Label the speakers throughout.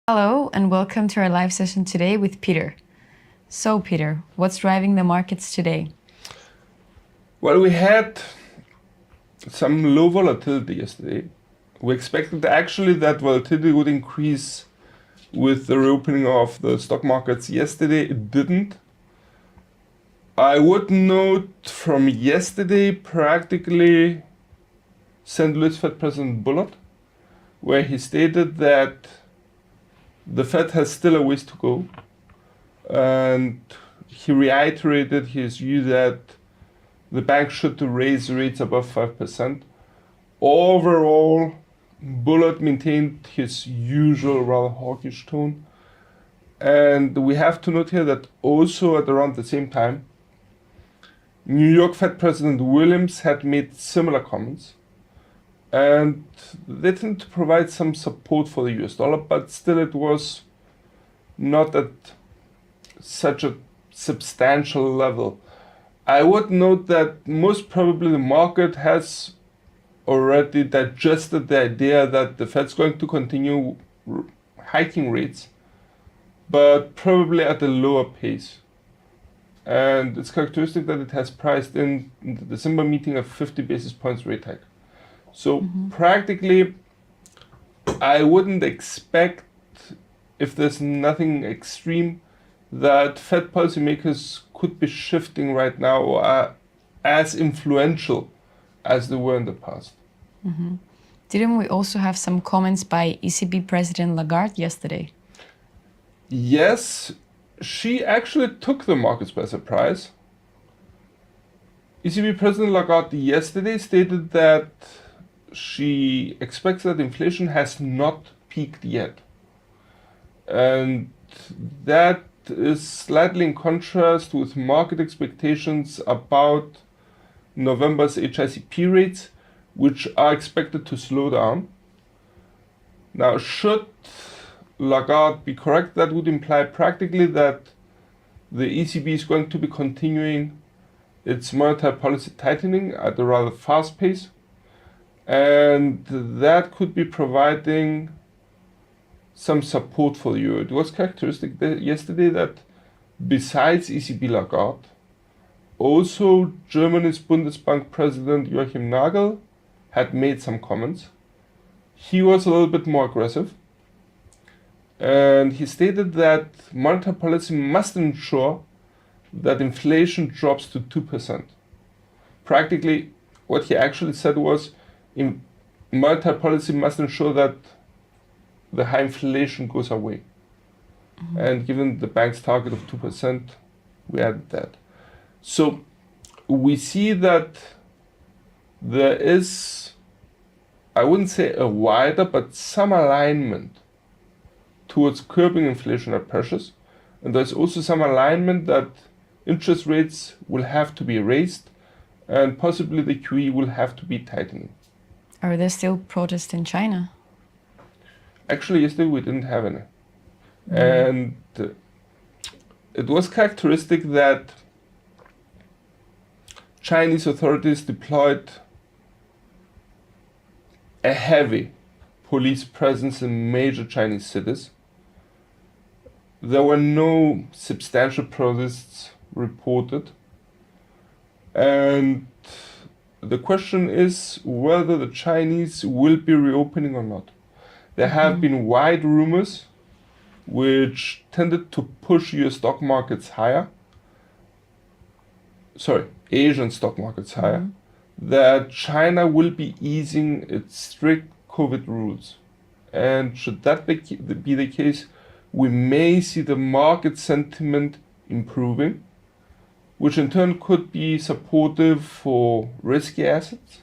Speaker 1: Hello and welcome to our live session today with Peter. So Peter, what's driving the markets today?
Speaker 2: Well, we had some low volatility yesterday. We expected actually that volatility would increase with the reopening of the stock markets yesterday. It didn't. I would note from yesterday practically St. Louis Fed President Bullard, where he stated that the Fed has still a ways to go. And he reiterated his view that the bank should raise rates above 5%. Overall, Bullard maintained his usual rather hawkish tone. And we have to note here that also at around the same time, New York Fed President Williams had made similar comments. And they tend to provide some support for the US dollar, but still it was not at such a substantial level. I would note that most probably the market has already digested the idea that the Fed's going to continue hiking rates, but probably at a lower pace. And it's characteristic that it has priced in the December meeting a 50 basis points rate hike. So practically, I wouldn't expect, if there's nothing extreme, that Fed policymakers could be shifting right now or are as influential as they were in the past.
Speaker 1: Didn't we also have some comments by ECB President Lagarde yesterday?
Speaker 2: Yes, she actually took the markets by surprise. ECB President Lagarde yesterday stated that she expects that inflation has not peaked yet. And that is slightly in contrast with market expectations about November's HICP rates, which are expected to slow down. Now, should Lagarde be correct, that would imply practically that the ECB is going to be continuing its monetary policy tightening at a rather fast pace. And that could be providing some support for the euro. It was characteristic yesterday that besides ECB Lagarde, also Germany's Bundesbank President Joachim Nagel had made some comments. He was a little bit more aggressive. And he stated that monetary policy must ensure that inflation drops to 2%. Practically, what he actually said was, monetary policy must ensure that the high inflation goes away. And given the bank's target of 2%, we added that. So we see that there is, I wouldn't say a wider, but some alignment towards curbing inflationary pressures. And there's also some alignment that interest rates will have to be raised and possibly the QE will have to be tightening.
Speaker 1: Are there still protests in China?
Speaker 2: Actually, yesterday we didn't have any. And it was characteristic that Chinese authorities deployed a heavy police presence in major Chinese cities. There were no substantial protests reported. And the question is whether the Chinese will be reopening or not. There have been wide rumors which tended to push US stock markets higher. Asian stock markets higher. That China will be easing its strict COVID rules. And should that be the case, we may see the market sentiment improving, which in turn could be supportive for risky assets,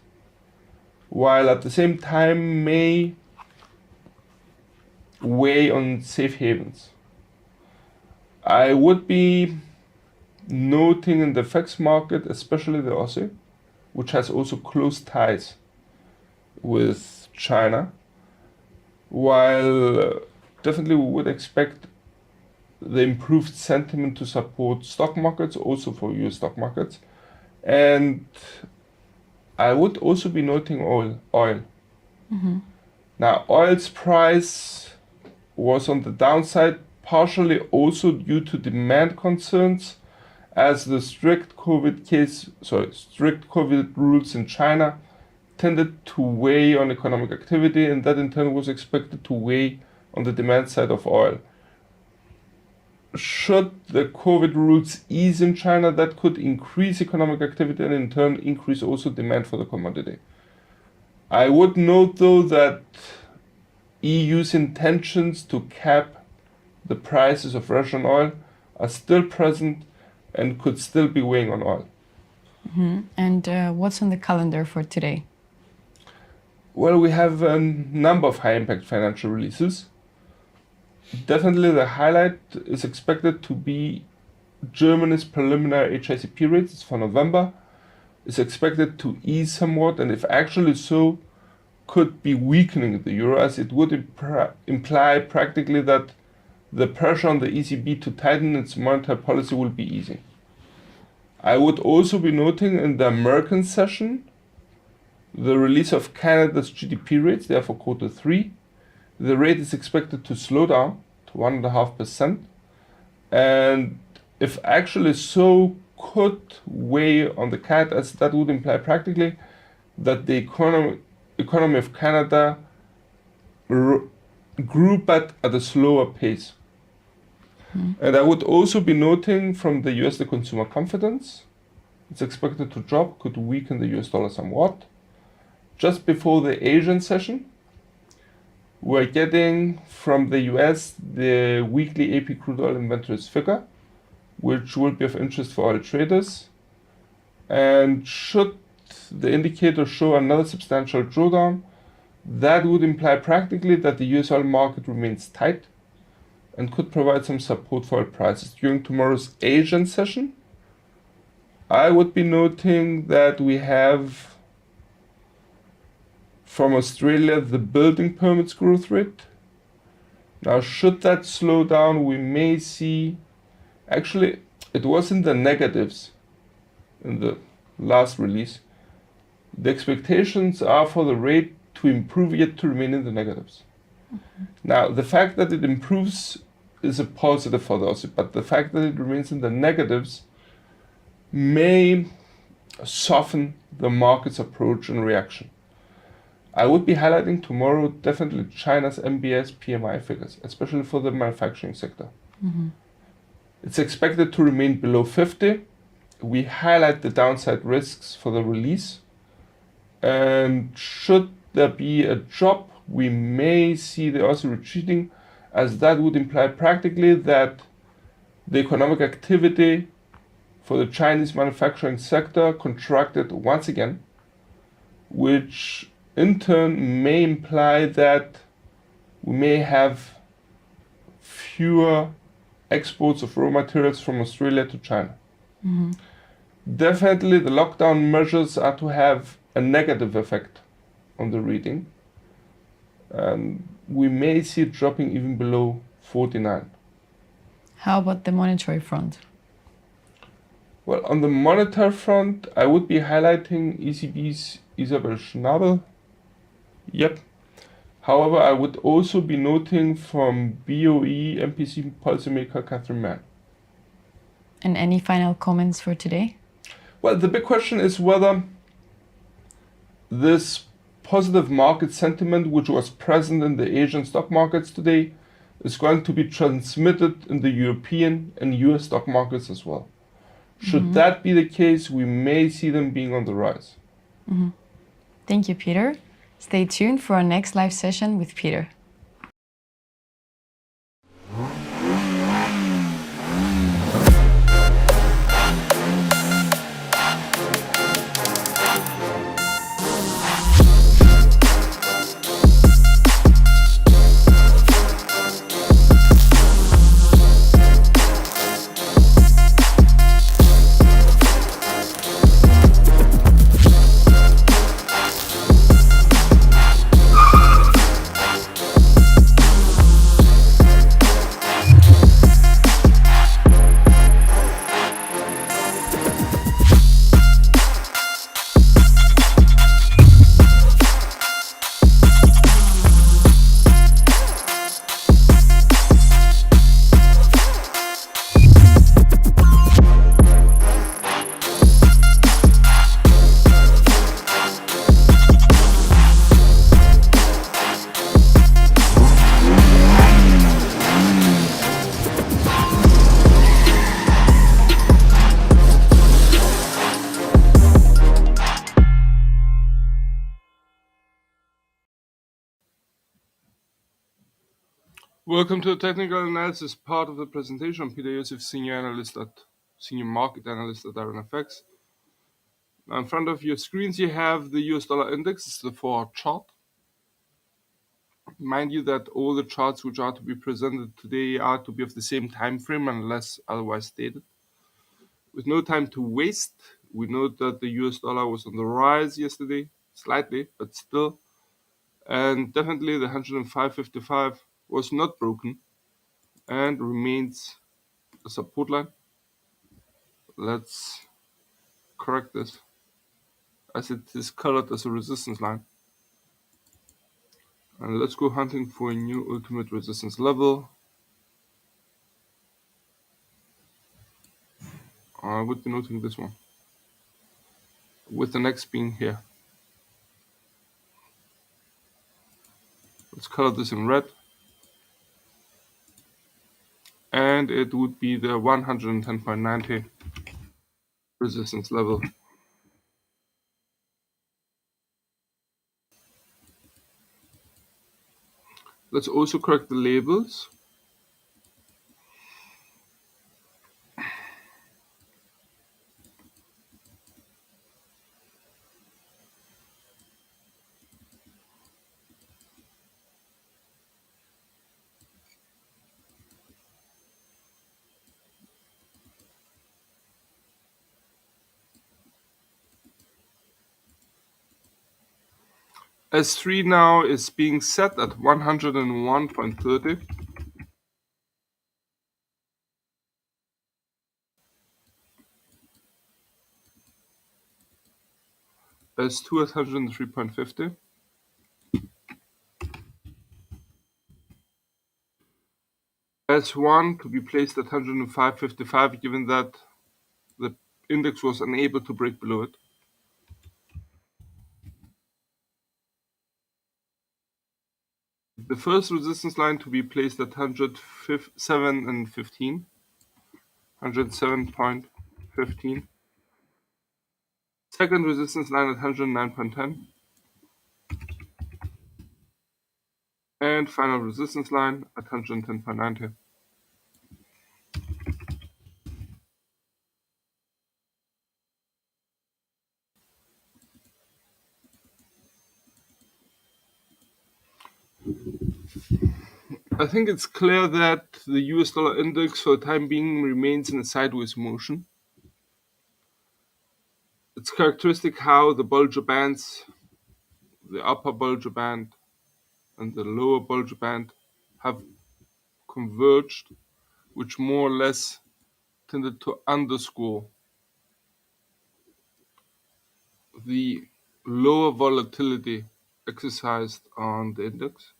Speaker 2: while at the same time may weigh on safe havens. I would be noting in the FX market, especially the Aussie, which has also close ties with China, while definitely we would expect the improved sentiment to support stock markets, also for US stock markets. And I would also be noting oil. Now, oil's price was on the downside, partially also due to demand concerns, as the strict COVID rules in China tended to weigh on economic activity, and that in turn was expected to weigh on the demand side of oil. Should the COVID rules ease in China, that could increase economic activity and in turn increase also demand for the commodity. I would note though that EU's intentions to cap the prices of Russian oil are still present and could still be weighing on oil.
Speaker 1: And what's on the calendar for today?
Speaker 2: Well, we have a number of high-impact financial releases. Definitely the highlight is expected to be Germany's preliminary HICP rates for November. Is expected to ease somewhat, and if actually so, could be weakening the euro, as it would imply practically that the pressure on the ECB to tighten its monetary policy will be easing. I would also be noting in the American session the release of Canada's GDP rates, therefore quarter 3. The rate is expected to slow down to 1.5%, and if actually so, could weigh on the CAD, as that would imply practically that the economy of Canada grew but at a slower pace. And I would also be noting from the US the consumer confidence. It's expected to drop, could weaken the US dollar somewhat. Just before the Asian session, we're getting from the US the weekly AP crude oil inventories figure, which will be of interest for oil traders. And should the indicator show another substantial drawdown, that would imply practically that the US oil market remains tight and could provide some support for oil prices. During tomorrow's Asian session, I would be noting that we have from Australia the building permits growth rate. Now, should that slow down, we may see, actually, it was in the negatives in the last release. The expectations are for the rate to improve, yet to remain in the negatives. Now, the fact that it improves is a positive for the Aussie, but the fact that it remains in the negatives may soften the market's approach and reaction. I would be highlighting tomorrow definitely China's MBS PMI figures, especially for the manufacturing sector. It's expected to remain below 50. We highlight the downside risks for the release, and should there be a drop, we may see the Aussie retreating, as that would imply practically that the economic activity for the Chinese manufacturing sector contracted once again, which in turn may imply that we may have fewer exports of raw materials from Australia to China. Definitely the lockdown measures are to have a negative effect on the reading, and we may see it dropping even below 49.
Speaker 1: How about the monetary front?
Speaker 2: Well, on the monetary front, I would be highlighting ECB's Isabel Schnabel. Yep. However, I would also be noting from BOE MPC policymaker Catherine Mann.
Speaker 1: And any final comments for today?
Speaker 2: Well, the big question is whether this positive market sentiment, which was present in the Asian stock markets today, is going to be transmitted in the European and US stock markets as well. Should that be the case, we may see them being on the rise.
Speaker 1: Thank you, Peter. Stay tuned for our next live session with Peter.
Speaker 2: Welcome to the technical analysis part of the presentation. I'm Peter Joseph, senior market analyst at IronFX. Now in front of your screens you have the US dollar index. It's the 4-hour chart. Mind you that all the charts which are to be presented today are to be of the same time frame unless otherwise stated. With no time to waste, we note that the US dollar was on the rise yesterday, slightly, but still. And definitely the 105.55 was not broken and remains a support line. Let's correct this as it is colored as a resistance line. And let's go hunting for a new ultimate resistance level. I would be noting this one, with the next being here. Let's color this in red. And it would be the 110.90 resistance level. Let's also correct the labels. S3 now is being set at 101.30. S2 at 103.50. S1 to be placed at 105.55 given that the index was unable to break below it. The first resistance line to be placed at 107.15. 107.15. Second resistance line at 109.10. And final resistance line at 110.90. I think it's clear that the US dollar index for the time being remains in a sideways motion. It's characteristic how the Bollinger Bands, the upper Bollinger Band and the lower Bollinger Band, have converged, which more or less tended to underscore the lower volatility exercised on the index.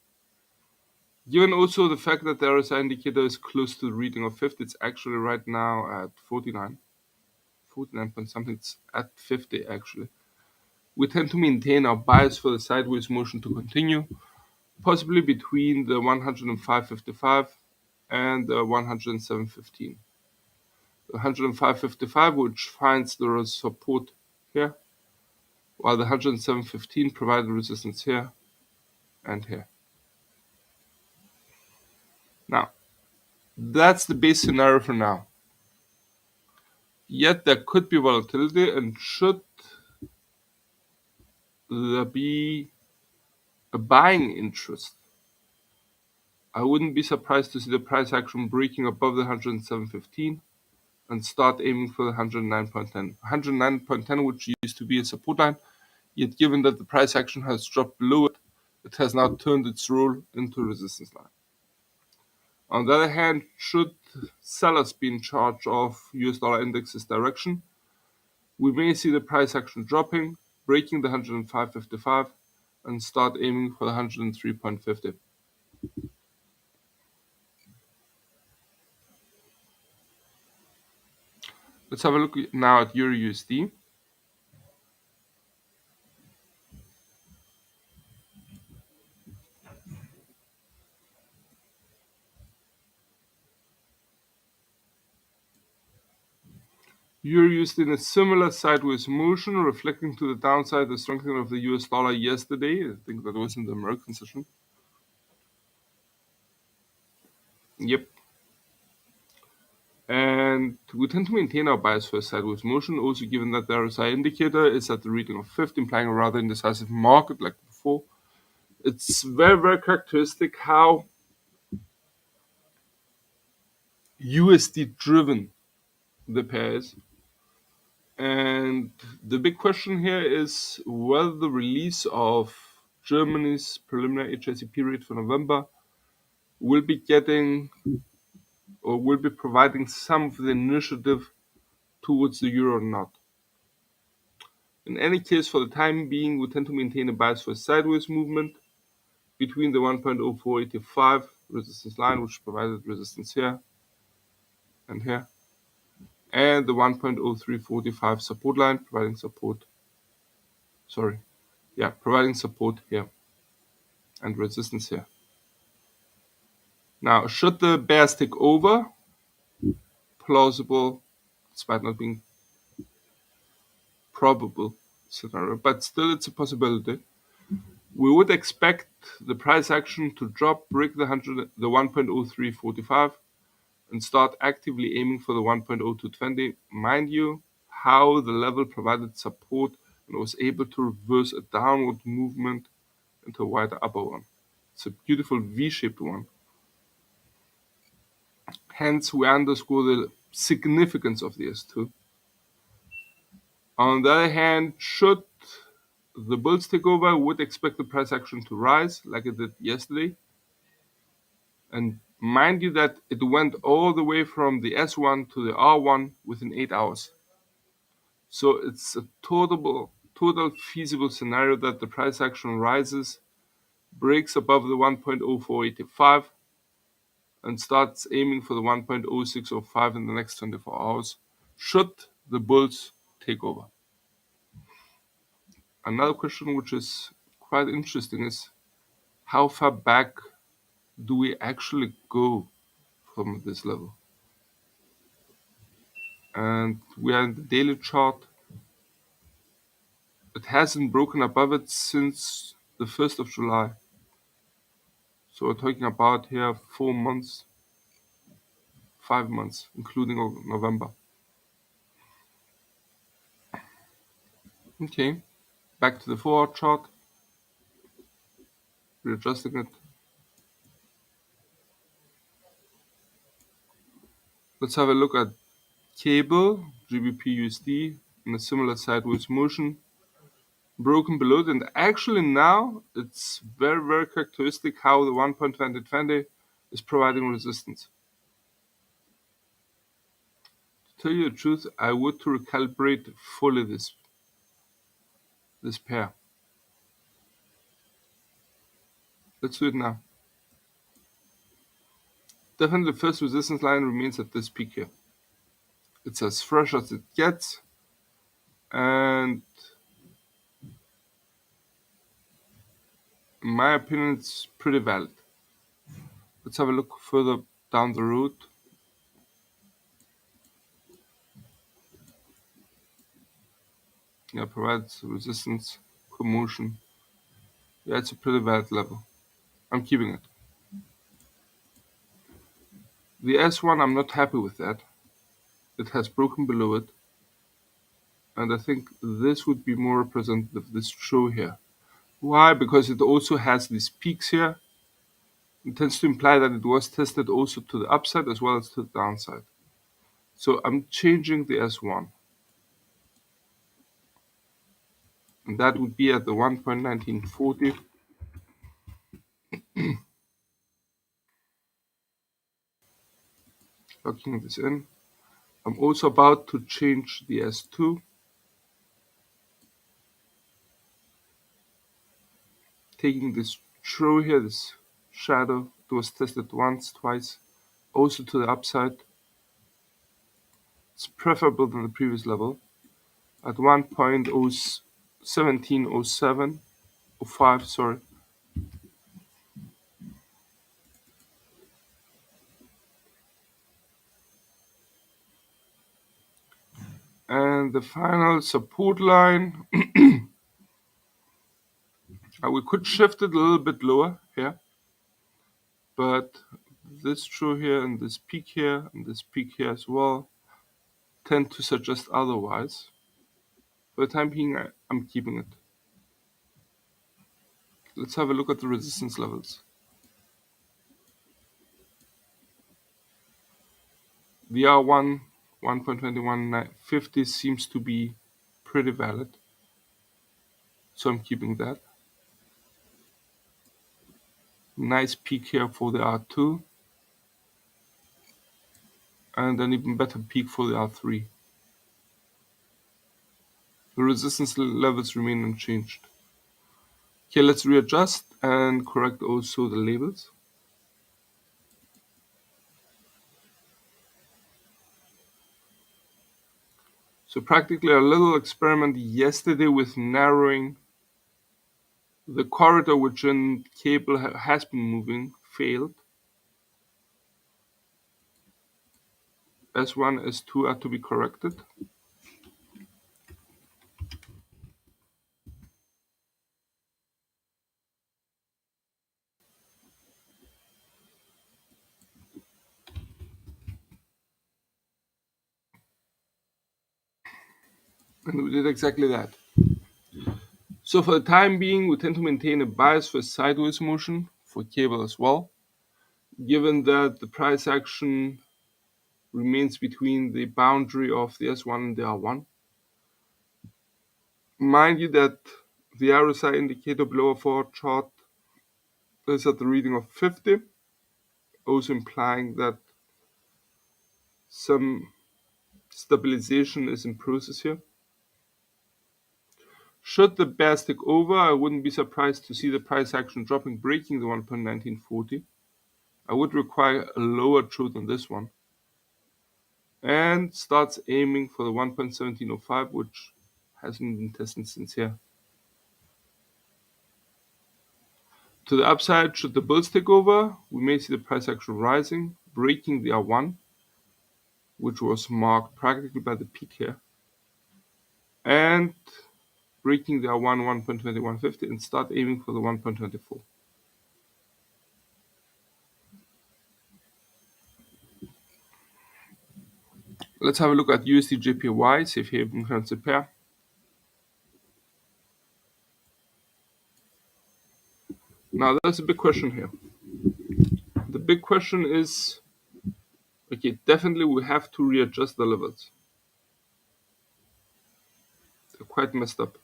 Speaker 2: Given also the fact that the RSI indicator is close to the reading of 50, it's actually right now at 49 point something, it's at 50 actually. We tend to maintain our bias for the sideways motion to continue, possibly between the 105.55 and the 107.15. The 105.55 which finds the support here, while the 107.15 provides resistance here and here. Now, that's the base scenario for now. Yet there could be volatility, and should there be a buying interest, I wouldn't be surprised to see the price action breaking above the 107.15 and start aiming for the 109.10. 109.10, which used to be a support line, yet given that the price action has dropped below it, it has now turned its role into a resistance line. On the other hand, should sellers be in charge of US dollar index's direction, we may see the price action dropping, breaking the 105.55 and start aiming for the 103.50. Let's have a look now at Euro USD. Euro used in a similar sideways motion, reflecting to the downside the strengthening of the US dollar yesterday. I think that was in the American session. Yep. And we tend to maintain our bias for a sideways motion, also given that the RSI indicator is at the reading of 50, implying a rather indecisive market like before. It's very, very characteristic how USD driven the pair is. And the big question here is whether the release of Germany's preliminary HICP rate for November will be getting or will be providing some of the initiative towards the euro or not. In any case, for the time being, we tend to maintain a bias for a sideways movement between the 1.0485 resistance line, which provided resistance here and here, and the 1.0345 support line, providing support here and resistance here. Now, should the bears take over, plausible, despite not being probable scenario, but still it's a possibility. We would expect the price action to drop, break the 1.0345, and start actively aiming for the 1.0220. Mind you, how the level provided support and was able to reverse a downward movement into a wider upper one. It's a beautiful V-shaped one. Hence, we underscore the significance of the S2. On the other hand, should the bulls take over, we would expect the price action to rise like it did yesterday. And mind you that it went all the way from the S1 to the R1 within 8 hours. So it's a total feasible scenario that the price action rises, breaks above the 1.0485, and starts aiming for the 1.0605 in the next 24 hours, should the bulls take over. Another question which is quite interesting is how far back do we actually go from this level? And we are in the daily chart. It hasn't broken above it since the 1st of July. So we're talking about here 4 months, 5 months, including November. Okay, back to the 4-hour chart. Readjusting it. Let's have a look at cable, GBP USD, in a similar sideways motion. Broken below it, and actually now it's very, very characteristic how the 1.2020 is providing resistance. To tell you the truth, I would to recalibrate fully this pair. Let's do it now. Definitely the first resistance line remains at this peak here. It's as fresh as it gets, and in my opinion it's pretty valid. Let's have a look further down the road. Yeah, provides resistance, commotion. Yeah, it's a pretty valid level. I'm keeping it. The S1, I'm not happy with that. It has broken below it. And I think this would be more representative of this show here. Why? Because it also has these peaks here. It tends to imply that it was tested also to the upside as well as to the downside. So I'm changing the S1. And that would be at the 1.1940. Locking this in. I'm also about to change the S2. Taking this throw here, this shadow, it was tested once, twice, also to the upside. It's preferable than the previous level at 1.1707, sorry. And the final support line, we could shift it a little bit lower here, but this true here and this peak here and this peak here as well tend to suggest otherwise. For the time being, I'm keeping it. Let's have a look at the resistance levels. The R1 1.2150 seems to be pretty valid, so I'm keeping that. Nice peak here for the R2, and an even better peak for the R3. The resistance levels remain unchanged. Okay, let's readjust and correct also the labels. So practically a little experiment yesterday with narrowing the corridor which in cable has been moving failed. S1, S2 are to be corrected. And we did exactly that. So for the time being, we tend to maintain a bias for sideways motion for cable as well, given that the price action remains between the boundary of the S1 and the R1. Mind you that the RSI indicator below a forward chart is at the reading of 50, also implying that some stabilization is in process here. Should the bears take over, I wouldn't be surprised to see the price action dropping, breaking the 1.1940. I would require a lower true than this one, and starts aiming for the 1.1705, which hasn't been tested since here. To the upside, should the bulls take over, we may see the price action rising, breaking the R1, which was marked practically by the peak here, and breaking the R1 1.2150 and start aiming for the 1.24. Let's have a look at USD JPY, safe haven currency pair. Now there's a big question here. The big question is, okay, definitely we have to readjust the levels. They're quite messed up.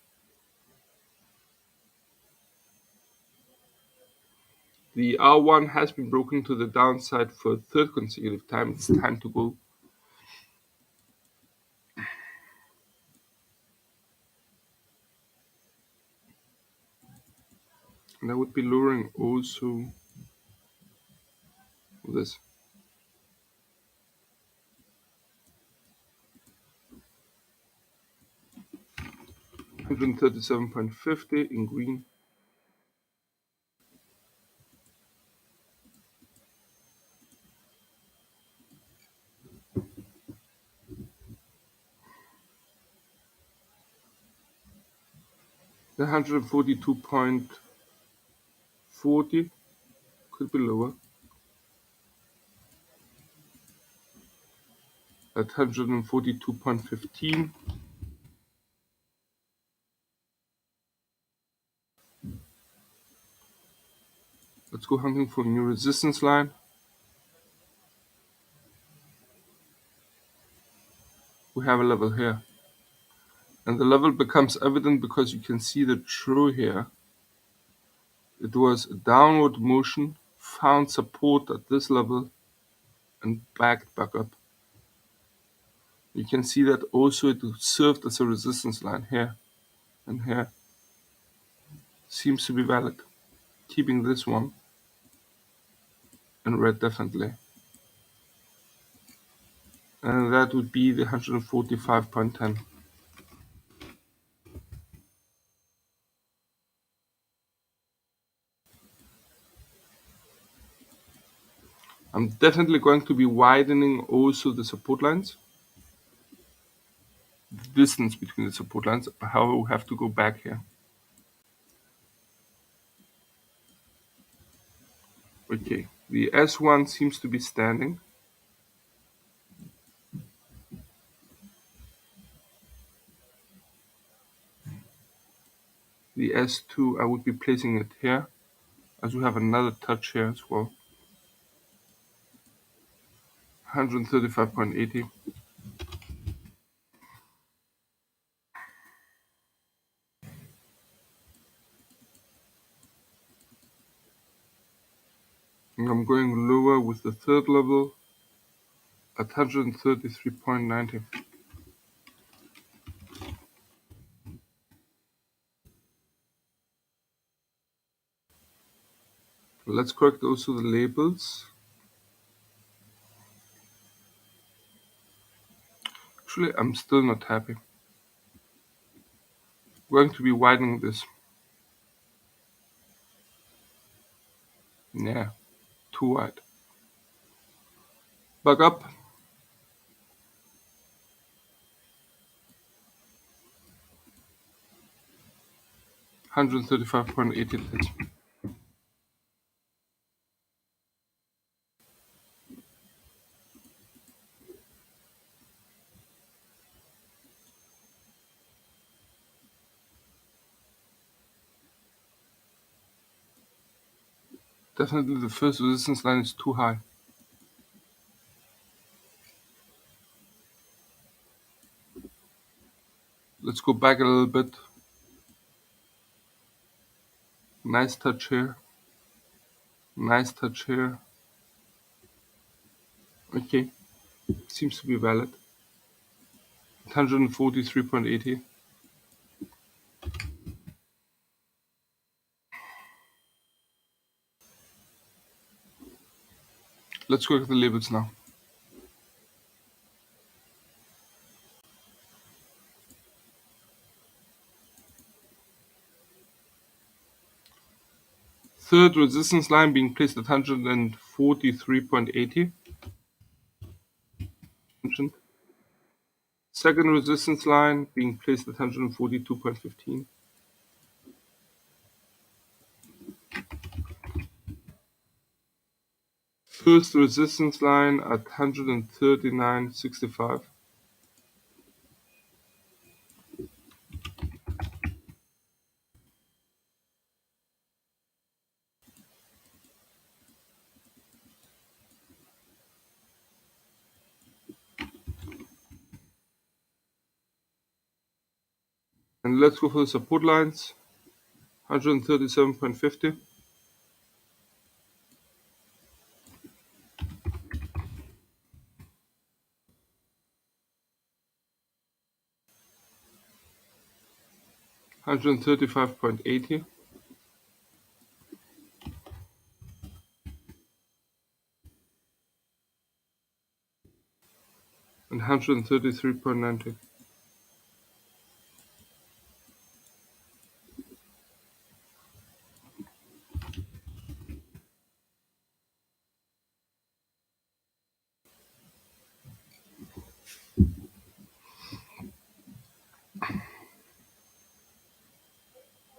Speaker 2: The R1 has been broken to the downside for a third consecutive time. It's time to go. And I would be lowering also this. $137.50 in green. The 142.40 could be lower. At 142.15. Let's go hunting for a new resistance line. We have a level here. And the level becomes evident because you can see the true here. It was a downward motion, found support at this level, and backed back up. You can see that also it served as a resistance line here and here. Seems to be valid. Keeping this one in red definitely. And that would be the 145.10. I'm definitely going to be widening also the support lines. The distance between the support lines, however, we have to go back here. Okay, The S1 seems to be standing. The S2, I would be placing it here, as we have another touch here as well. 135.80. And I'm going lower with the third level at 133.90. Let's correct also the labels. Actually, I'm still not happy. I'm going to be widening this. Yeah, too wide. Back up. 135.80. Definitely the first resistance line is too high. Let's go back a little bit. Nice touch here. Nice touch here. Okay, seems to be valid. 143.80. Let's go at the labels now. Third resistance line being placed at 143.80. Second resistance line being placed at 142.15. First resistance line at 139.65. And let's go for the support lines. 137.50. $135.80. And 133.90.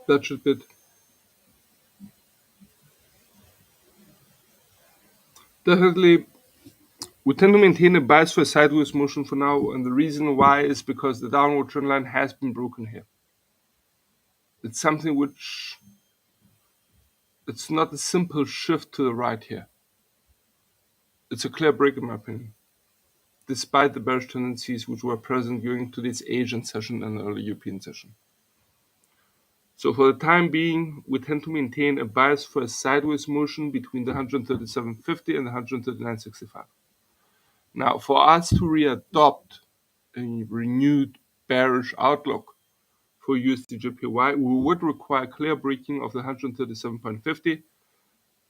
Speaker 2: That should be it. Definitely, we tend to maintain a bias for a sideways motion for now, and the reason why is because the downward trend line has been broken here. It's something which, it's not a simple shift to the right here. It's a clear break in my opinion, despite the bearish tendencies which were present during today's Asian session and the early European session. So for the time being, we tend to maintain a bias for a sideways motion between the 137.50 and the 139.65. Now, for us to readopt a renewed bearish outlook for USD/JPY, we would require clear breaking of the 137.50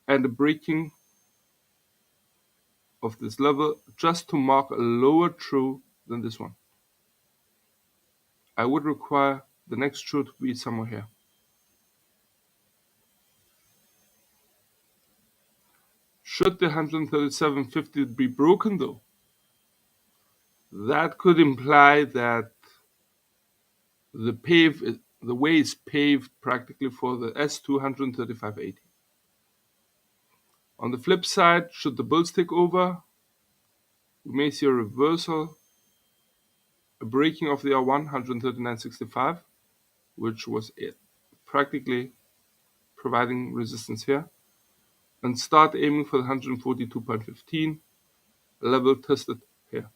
Speaker 2: and a breaking of this level just to mark a lower true than this one. I would require the next true to be somewhere here. Should the 137.50 be broken though, that could imply that the way is paved practically for the S2 135.80. On the flip side, should the bulls take over, we may see a reversal, a breaking of the R1 139.65, which was it, practically providing resistance here, and start aiming for the 142.15 level tested here.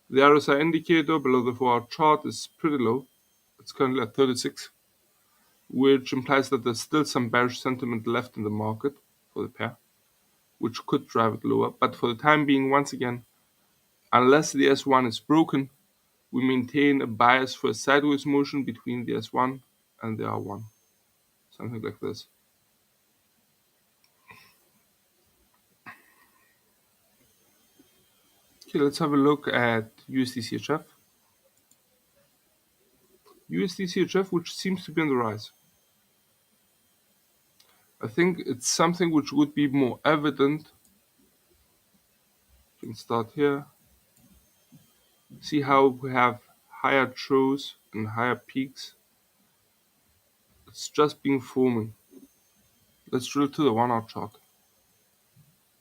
Speaker 2: The RSI indicator below the 4-hour chart is pretty low. It's currently at 36, which implies that there's still some bearish sentiment left in the market for the pair, which could drive it lower. But for the time being, once again, unless the S1 is broken, we maintain a bias for a sideways motion between the S1 and the R1. Something like this. Okay, let's have a look at USD CHF. USD CHF, which seems to be on the rise. I think it's something which would be more evident. You can start here. See how we have higher trows and higher peaks. It's just been forming. Let's drill to the 1-hour chart.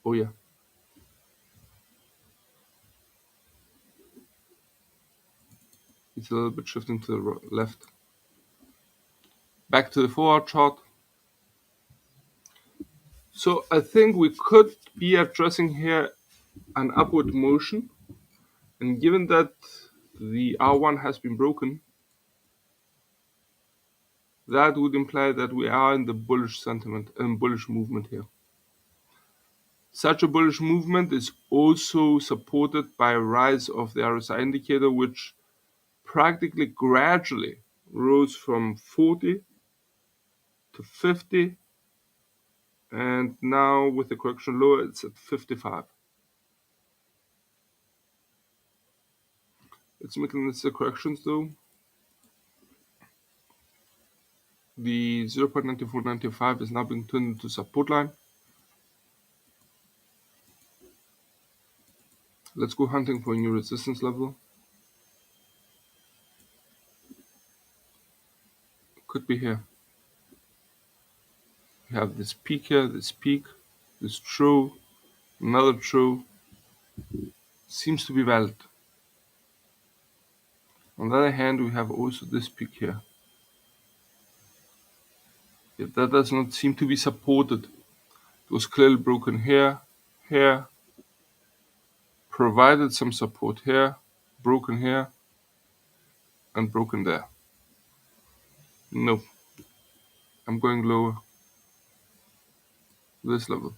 Speaker 2: Oh yeah. It's a little bit shifting to the left. Back to the 4-hour chart. So I think we could be addressing here an upward motion. And given that the R1 has been broken, that would imply that we are in the bullish sentiment and bullish movement here. Such a bullish movement is also supported by a rise of the RSI indicator, which practically gradually rose from 40 to 50, and now with the correction lower, it's at 55. Let's make the corrections though. The 0.9495 is now being turned into support line. Let's go hunting for a new resistance level. Could be here. We have this peak here, this peak, this true, another true. Seems to be valid. On the other hand, we have also this peak here. Yet that does not seem to be supported. It was clearly broken here, here, provided some support here, broken here, and broken there. No, I'm going lower. This level.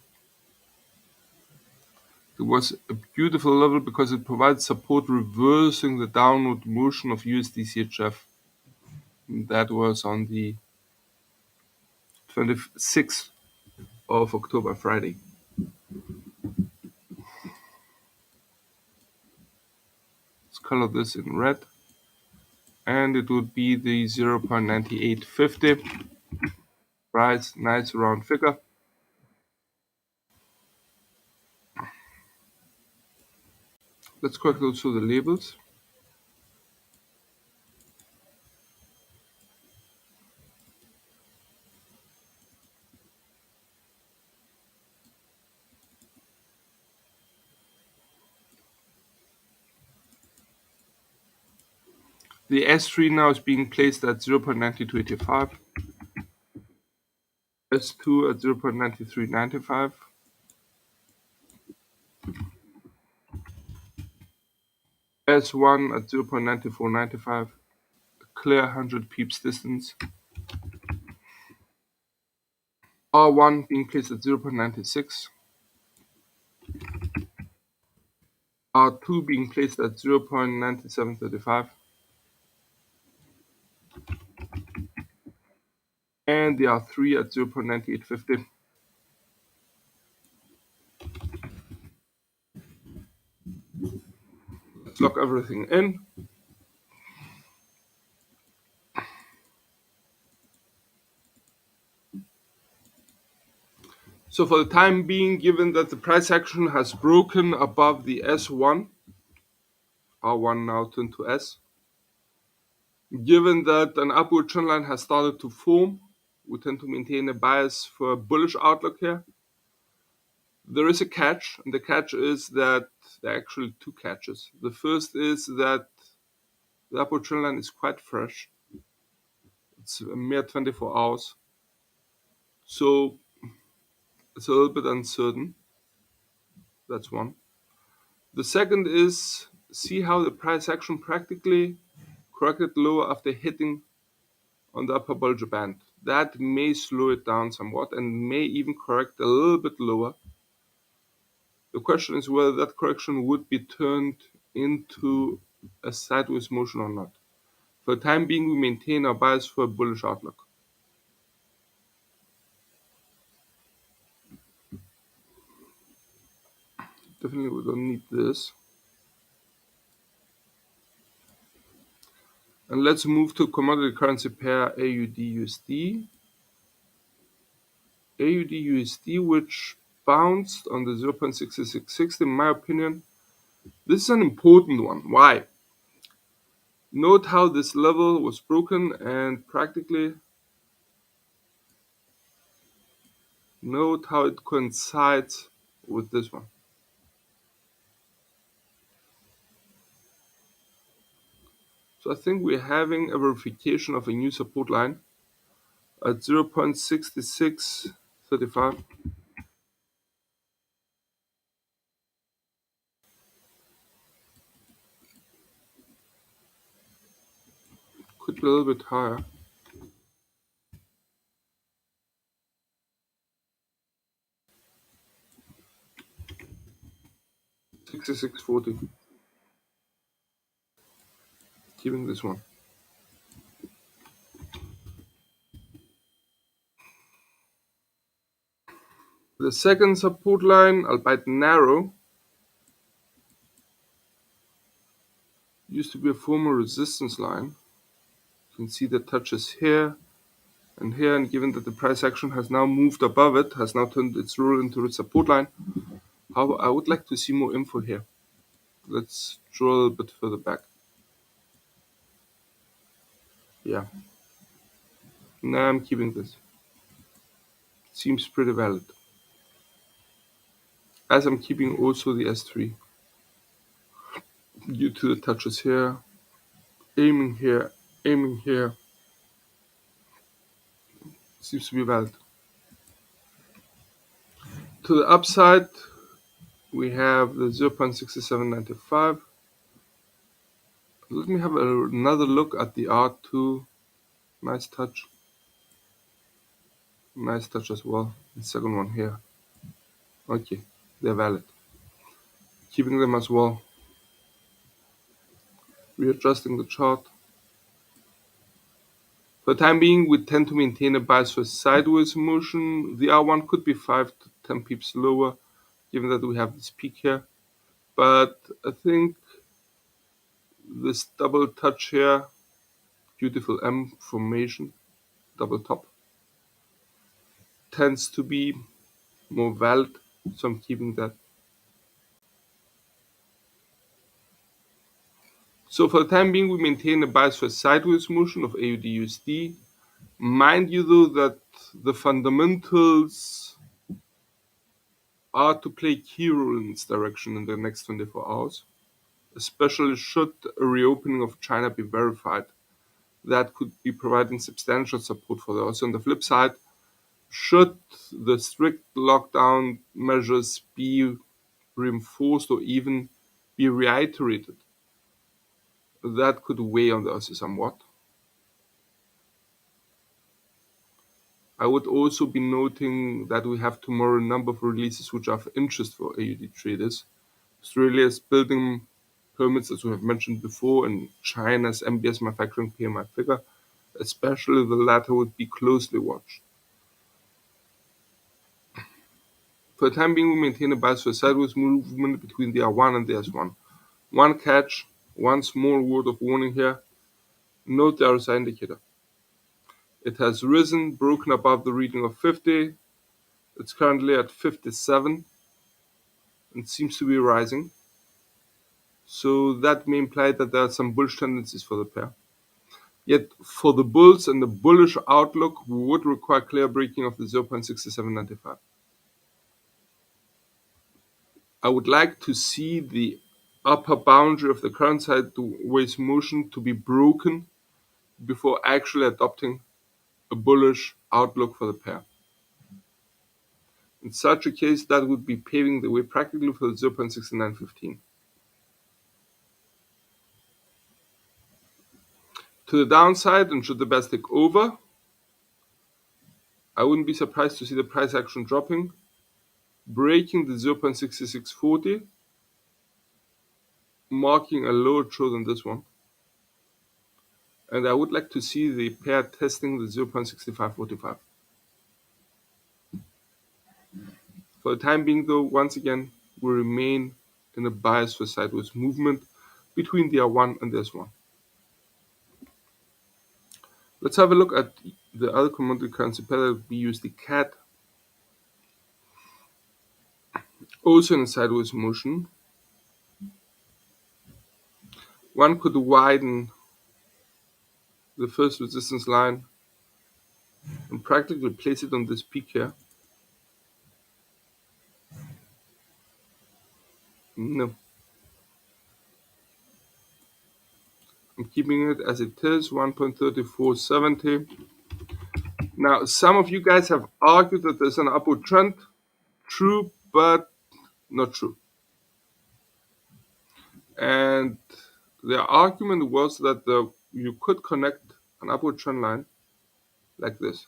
Speaker 2: It was a beautiful level because it provides support reversing the downward motion of USD CHF. That was on the 26th of October, Friday. Let's color this in red. And it would be the 0.9850 price, nice round figure. Let's correct also the labels. The S3 now is being placed at 0.9285, S2 at 0.9395, S1 at 0.9495, clear 100 pips distance, R1 being placed at 0.96, R2 being placed at 0.9735, and the R3 at 0.9850. Let's lock everything in. So for the time being, given that the price action has broken above the S1, R1 now turned to S, given that an upward trend line has started to form, we tend to maintain a bias for a bullish outlook here. There is a catch, and the catch is that there are actually two catches. The first is that the upward trend line is quite fresh. It's a mere 24 hours. So it's a little bit uncertain. That's one. The second is see how the price action practically corrected lower after hitting on the upper Bollinger Band. That may slow it down somewhat and may even correct a little bit lower. The question is whether that correction would be turned into a sideways motion or not. For the time being, we maintain our bias for a bullish outlook. Definitely we don't need this. And let's move to commodity currency pair AUD-USD. AUD-USD, which bounced on the 0.6660, in my opinion. This is an important one. Why? Note how this level was broken and practically note how it coincides with this one. So I think we're having a verification of a new support line at 0.6635. Could be a little bit higher. $66.40. Keeping this one. The second support line, albeit narrow, used to be a former resistance line. You can see the touches here and here, and given that the price action has now moved above it, has now turned its rule into its support line. However, I would like to see more info here. Let's draw a little bit further back. Yeah. Now I'm keeping this. Seems pretty valid. As I'm keeping also the S3. Due to the touches here, aiming here, aiming here. Seems to be valid. To the upside, we have the 0.6795. Let me have another look at the R2. Nice touch. Nice touch as well. The second one here. Okay, they're valid. Keeping them as well. Readjusting the chart. For the time being, we tend to maintain a bias for sideways motion. The R1 could be 5 to 10 pips lower, given that we have this peak here. But I think this double touch here, beautiful M formation, double top, tends to be more valid, so I'm keeping that. So for the time being, we maintain a bias for sideways motion of AUD-USD. Mind you though that the fundamentals are to play key role in this direction in the next 24 hours, especially should a reopening of China be verified. That could be providing substantial support for those. On the flip side, should the strict lockdown measures be reinforced or even be reiterated, that could weigh on the Aussie somewhat. I would also be noting that we have tomorrow a number of releases which are of interest for AUD traders. Australia's building permits, as we have mentioned before, and China's MBS manufacturing PMI figure, especially the latter, would be closely watched. For the time being, we maintain a bias for a sideways movement between the R1 and the S1. One catch, one small word of warning here. Note the RSI indicator. It has risen, broken above the reading of 50. It's currently at 57 and seems to be rising. So that may imply that there are some bullish tendencies for the pair. Yet for the bulls and the bullish outlook, we would require clear breaking of the 0.6795. I would like to see the upper boundary of the current sideways motion to be broken before actually adopting a bullish outlook for the pair. In such a case, that would be paving the way practically for the 0.6915. To the downside, and should the bears take over, I wouldn't be surprised to see the price action dropping, breaking the 0.6640, marking a lower trend than this one. And I would like to see the pair testing the 0.6545. For the time being, though, once again, we remain in a bias for sideways movement between the R1 and the S1. Let's have a look at the other commodity currency pair that we use, the CAD, also in a sideways motion. One could widen the first resistance line and practically place it on this peak here. No. I'm keeping it as it is, 1.3470. Now, some of you guys have argued that there's an upward trend. True, but not true. And the argument was that you could connect an upward trend line like this.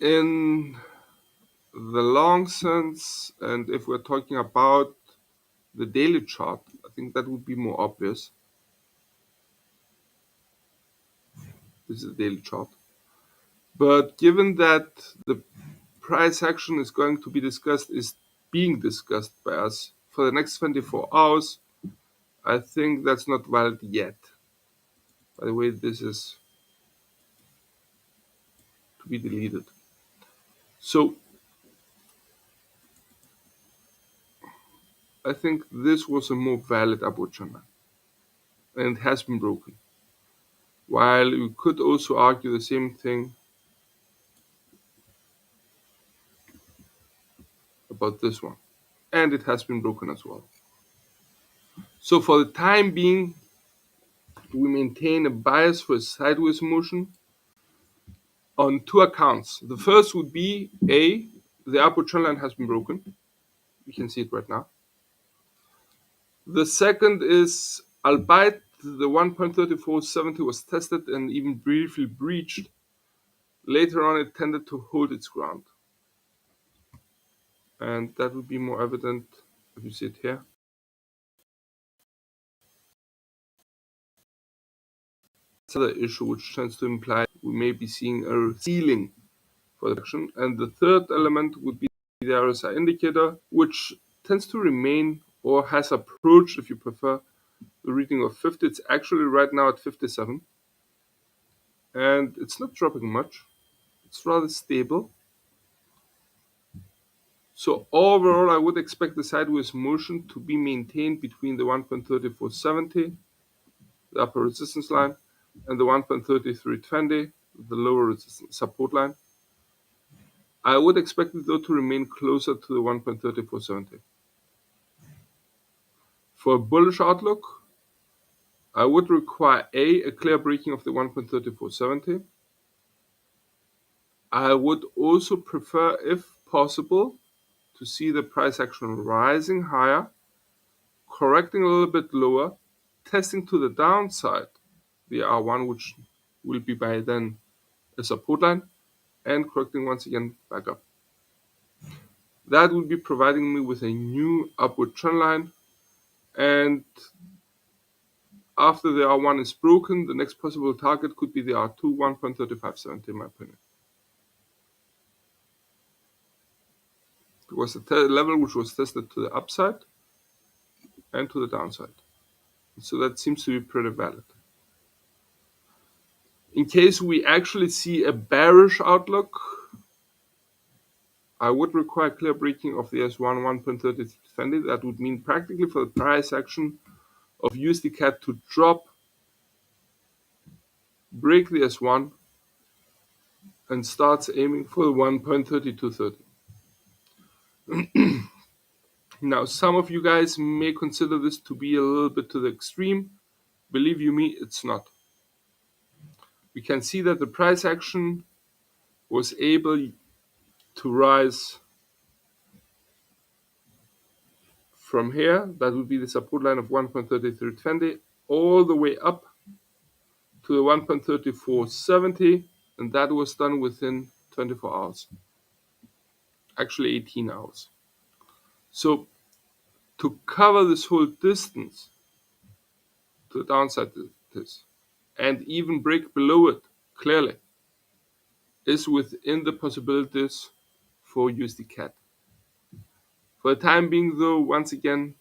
Speaker 2: In the long sense, and if we're talking about the daily chart, I think that would be more obvious. This is the daily chart. But given that the price action is going to be discussed, is being discussed by us for the next 24 hours, I think that's not valid yet. By the way, this is to be deleted. So I think this was a more valid upward trend line, and it has been broken. While you could also argue the same thing about this one, and it has been broken as well. So for the time being, we maintain a bias for a sideways motion on two accounts. The first would be A, the upward trend line has been broken. You can see it right now. The second is, albeit the 1.3470 was tested and even briefly breached, later on it tended to hold its ground. And that would be more evident if you see it here. Another issue which tends to imply we may be seeing a ceiling for the action. And the third element would be the RSI indicator, which tends to remain or has approached, if you prefer, the reading of 50. It's actually right now at 57. And it's not dropping much. It's rather stable. So overall, I would expect the sideways motion to be maintained between the 1.3470, the upper resistance line, and the 1.3320, the lower resistance support line. I would expect it though to remain closer to the 1.3470. For a bullish outlook, I would require a clear breaking of the 1.3470. I would also prefer, if possible, to see the price action rising higher, correcting a little bit lower, testing to the downside the R1, which will be by then a support line, and correcting once again back up. That would be providing me with a new upward trend line, and after the R1 is broken, the next possible target could be the R2, 1.3570 in my opinion. It was a level which was tested to the upside and to the downside. So that seems to be pretty valid. In case we actually see a bearish outlook, I would require clear breaking of the S1 1.3320. That would mean practically for the price action of USD CAD to drop, break the S1, and starts aiming for the 1.3230. Now, some of you guys may consider this to be a little bit to the extreme. Believe you me, it's not. We can see that the price action was able to rise from here, that would be the support line of 1.3320, all the way up to the 1.3470, and that was done within 24 hours. Actually 18 hours. So to cover this whole distance to the downside of this and even break below it clearly is within the possibilities for USD CAD. For the time being though, once again,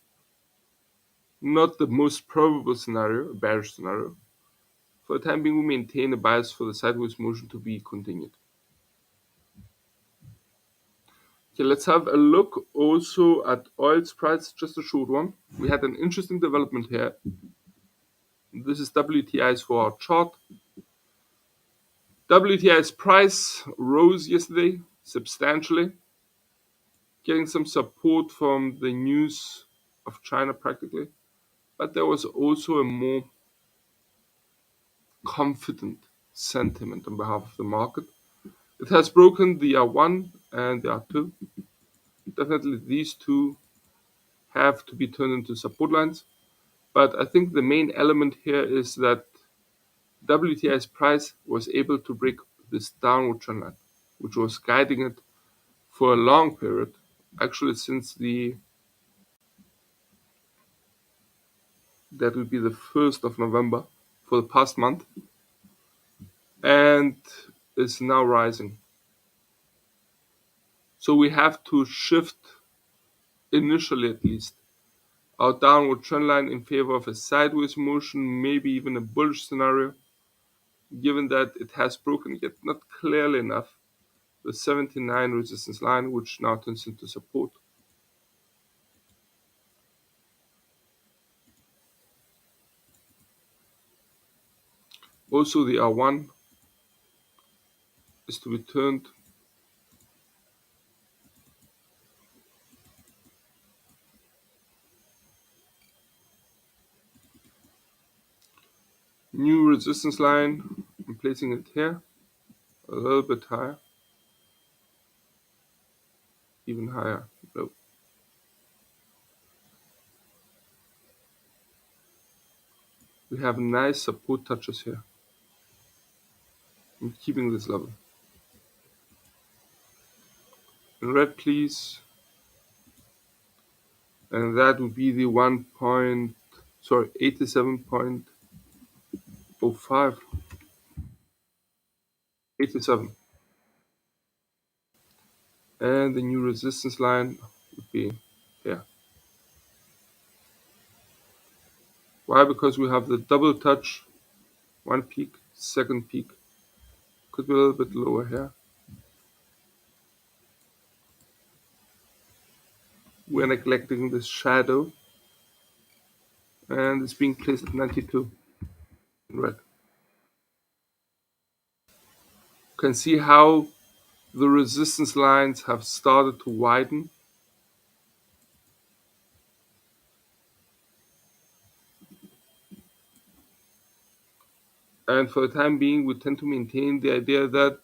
Speaker 2: not the most probable scenario, a bearish scenario. For the time being, we maintain a bias for the sideways motion to be continued. Okay, let's have a look also at oil's price, just a short one. We had an interesting development here. This is WTI's 4-hour chart. WTI's price rose yesterday substantially, getting some support from the news of China practically. But there was also a more confident sentiment on behalf of the market. It has broken the R1 and the R2. Definitely these two have to be turned into support lines. But I think the main element here is that WTI's price was able to break this downward trend line, which was guiding it for a long period, actually since that would be the 1st of November for the past month, and is now rising. So we have to shift, initially at least, our downward trend line in favor of a sideways motion, maybe even a bullish scenario, given that it has broken, yet not clearly enough, the 79 resistance line, which now turns into support. Also, the R1 is to be turned. New resistance line, I'm placing it here, a little bit higher, even higher. No. We have nice support touches here. I'm keeping this level. In red, please. And that would be the 87.05. 87. And the new resistance line would be here. Why? Because we have the double touch, one peak, second peak. Could be a little bit lower here. We're neglecting this shadow, and it's being placed at 92 in red. You can see how the resistance lines have started to widen. And for the time being, we tend to maintain the idea that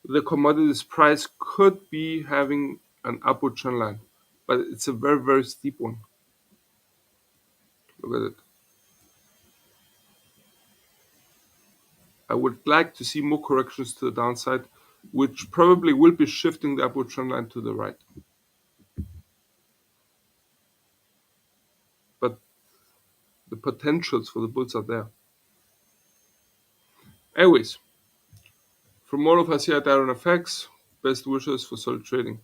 Speaker 2: the commodities price could be having an upward trend line, but it's a very, very steep one. Look at it. I would like to see more corrections to the downside, which probably will be shifting the upward trend line to the right. But the potentials for the bulls are there. Anyways, from all of us here at IronFX, best wishes for solid trading.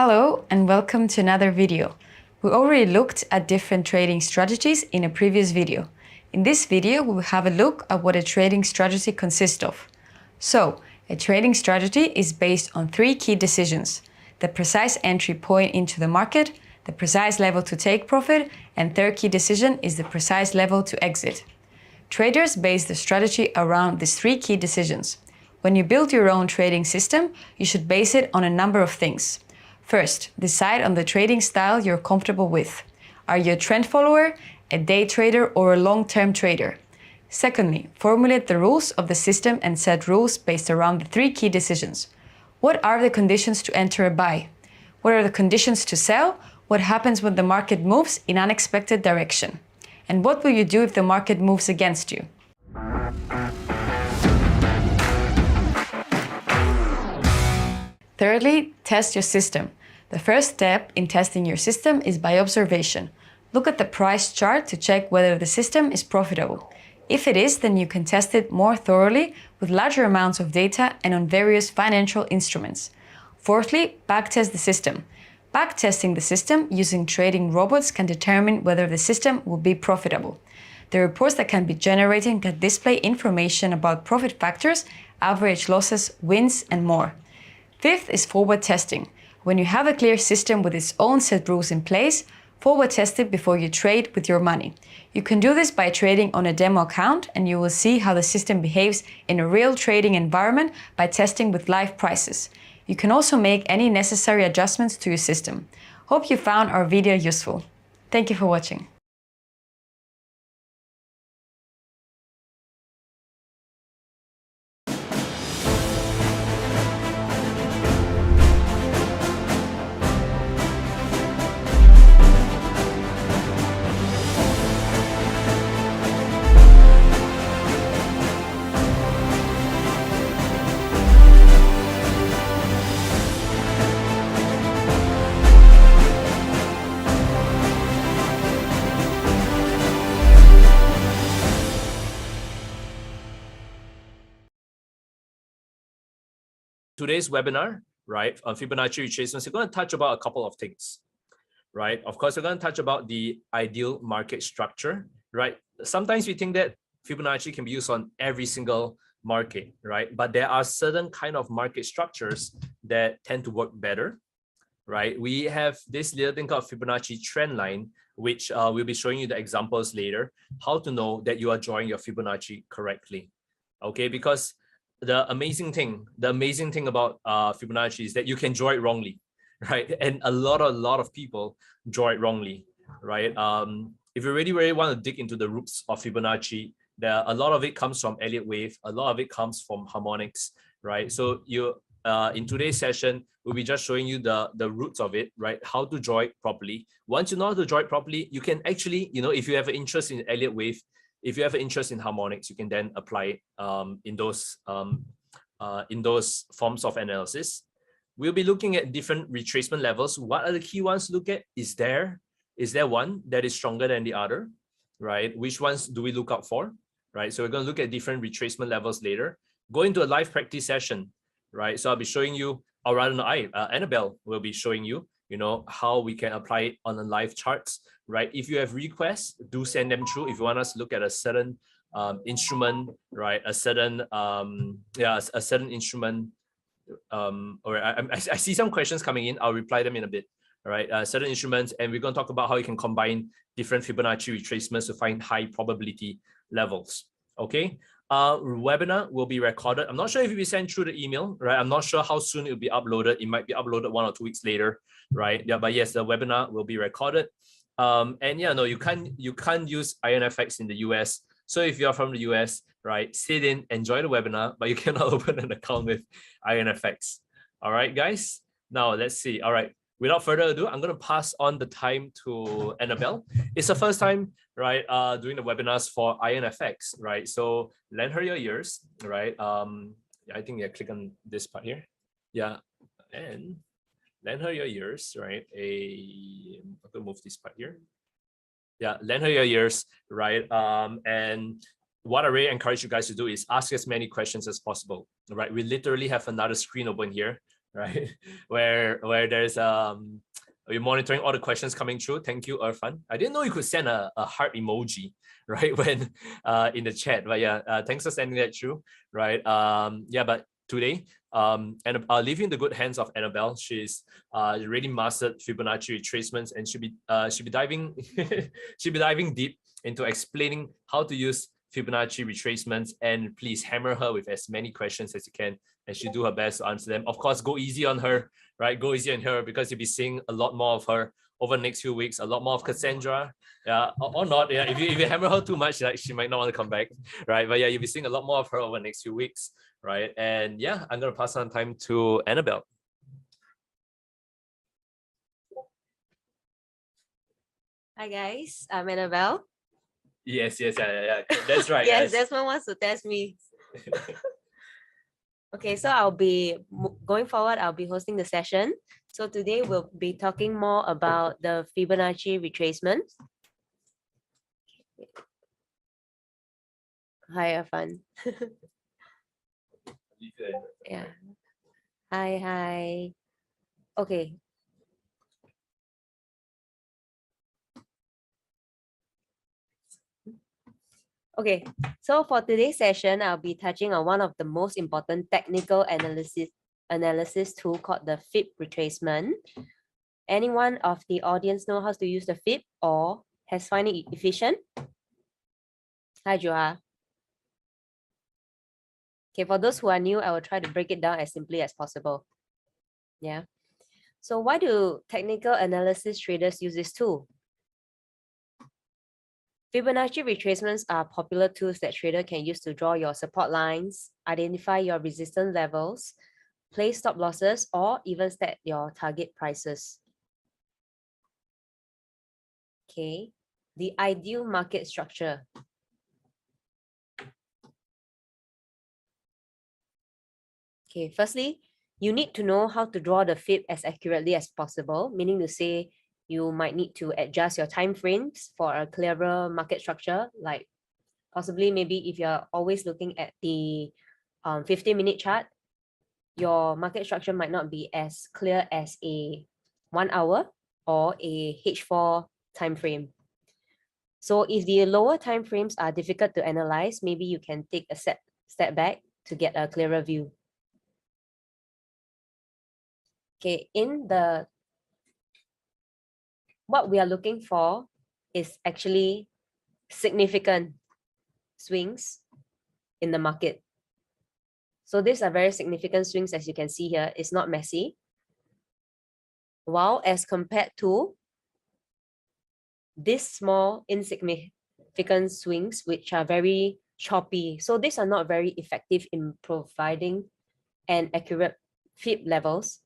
Speaker 1: Hello and welcome to another video. We already looked at different trading strategies in a previous video. In this video, we will have a look at what a trading strategy consists of. So, a trading strategy is based on three key decisions: the precise entry point into the market, the precise level to take profit, and third key decision is the precise level to exit. Traders base the strategy around these three key decisions. When you build your own trading system, you should base it on a number of things. First, decide on the trading style you're comfortable with. Are you a trend follower, a day trader, or a long-term trader? Secondly, formulate the rules of the system and set rules based around the three key decisions. What are the conditions to enter a buy? What are the conditions to sell? What happens when the market moves in unexpected direction? And what will you do if the market moves against you? Thirdly, test your system. The first step in testing your system is by observation. Look at the price chart to check whether the system is profitable. If it is, then you can test it more thoroughly with larger amounts of data and on various financial instruments. Fourthly, backtest the system. Backtesting the system using trading robots can determine whether the system will be profitable. The reports that can be generated can display information about profit factors, average losses, wins, and more. Fifth is forward testing. When you have a clear system with its own set rules in place, forward test it before you trade with your money. You can do this by trading on a demo account, and you will see how the system behaves in a real trading environment by testing with live prices. You can also make any necessary adjustments to your system. Hope you found our video useful. Thank you for watching.
Speaker 3: Today's webinar, right, on Fibonacci retracements, we're going to touch about a couple of things, right? Of course, we're going to touch about the ideal market structure, right? Sometimes we think that Fibonacci can be used on every single market, right? But there are certain kind of market structures that tend to work better, right? We have this little thing called Fibonacci trend line, which we'll be showing you the examples later, how to know that you are drawing your Fibonacci correctly, okay? Because the amazing thing about Fibonacci is that you can draw it wrongly, right? And a lot of people draw it wrongly, right? If you really want to dig into the roots of Fibonacci, a lot of it comes from Elliott wave, a lot of it comes from harmonics, right? So you in today's session, we'll be just showing you the roots of it, right? How to draw it properly. Once you know how to draw it properly, you can actually, if you have an interest in Elliott wave, if you have an interest in harmonics, you can then apply it in those forms of analysis. We'll be looking at different retracement levels. What are the key ones to look at? Is there one that is stronger than the other, right? Which ones do we look out for, right? So we're going to look at different retracement levels later. Go into a live practice session, right? So I'll be showing you, or rather no, Annabelle will be showing you, how we can apply it on the live charts, right? If you have requests, do send them through. If you want us to look at a certain instrument, right? A certain instrument, or I see some questions coming in. I'll reply them in a bit. All right, certain instruments, and we're going to talk about how you can combine different Fibonacci retracements to find high probability levels. Okay. Webinar will be recorded. I'm not sure if it will be sent through the email, right? I'm not sure how soon it will be uploaded. It might be uploaded 1 or 2 weeks later, right? Yeah, but yes, the webinar will be recorded. And yeah, no, you can't use IronFX in the US. So if you're from the US, right, sit in, enjoy the webinar, but you cannot open an account with IronFX. All right, guys. Now let's see. All right. Without further ado, I'm going to pass on the time to Annabelle. It's the first time, right, doing the webinars for IronFX, right? So lend her your ears, right? I think click on this part here. Yeah, and lend her your ears, right? I'm going to move this part here. Yeah, lend her your ears, right? And what I really encourage you guys to do is ask as many questions as possible, right? We literally have another screen open here, right? Where there's we're monitoring all the questions coming through. Thank you, Irfan. I didn't know you could send a heart emoji, right? When in the chat, but yeah, thanks for sending that through, right? Yeah, but today, and I'll leave you in the good hands of Annabelle. She's really mastered Fibonacci retracements, and she'll be diving she'll be diving deep into explaining how to use Fibonacci retracements. And please hammer her with as many questions as you can, and she'll do her best to answer them. Of course, go easy on her, right? Go easy on her, because you'll be seeing a lot more of her over the next few weeks, a lot more of Cassandra, yeah, or not. Yeah, if you hammer her too much, like, she might not want to come back, right? But yeah, you'll be seeing a lot more of her over the next few weeks, right? And yeah, I'm gonna pass on time to Annabelle.
Speaker 4: Hi guys, I'm Annabelle.
Speaker 3: Yes, yeah. That's right.
Speaker 4: Yes, Desmond wants to test me. Okay, so going forward, I'll be hosting the session. So today we'll be talking more about the Fibonacci retracement. Hi, Irfan. Yeah. Hi. Okay. Okay, so for today's session, I'll be touching on one of the most important technical analysis tool called the Fib retracement. Anyone of the audience know how to use the Fib or has found it efficient? Hi, Joa. Okay, for those who are new, I will try to break it down as simply as possible. Yeah. So why do technical analysis traders use this tool? Fibonacci retracements are popular tools that traders can use to draw your support lines, identify your resistance levels, place stop losses, or even set your target prices. Okay, the ideal market structure. Okay, firstly, you need to know how to draw the Fib as accurately as possible, meaning to say you might need to adjust your time frames for a clearer market structure, like possibly maybe if you're always looking at the 15-minute chart, your market structure might not be as clear as a 1 hour or a H4 time frame. So if the lower time frames are difficult to analyze, maybe you can take a step back to get a clearer view. Okay, what we are looking for is actually significant swings in the market. So these are very significant swings, as you can see here. It's not messy. While as compared to these small insignificant swings, which are very choppy. So these are not very effective in providing an accurate Fib levels,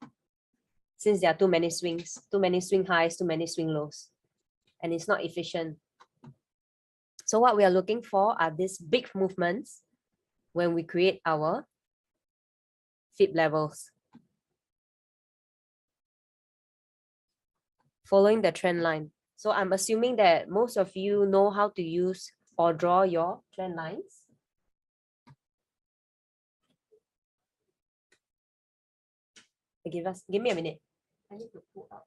Speaker 4: since there are too many swings, too many swing highs, too many swing lows, and it's not efficient. So what we are looking for are these big movements when we create our Fib levels, following the trend line. So I'm assuming that most of you know how to use or draw your trend lines. Give me a minute. I need to pull out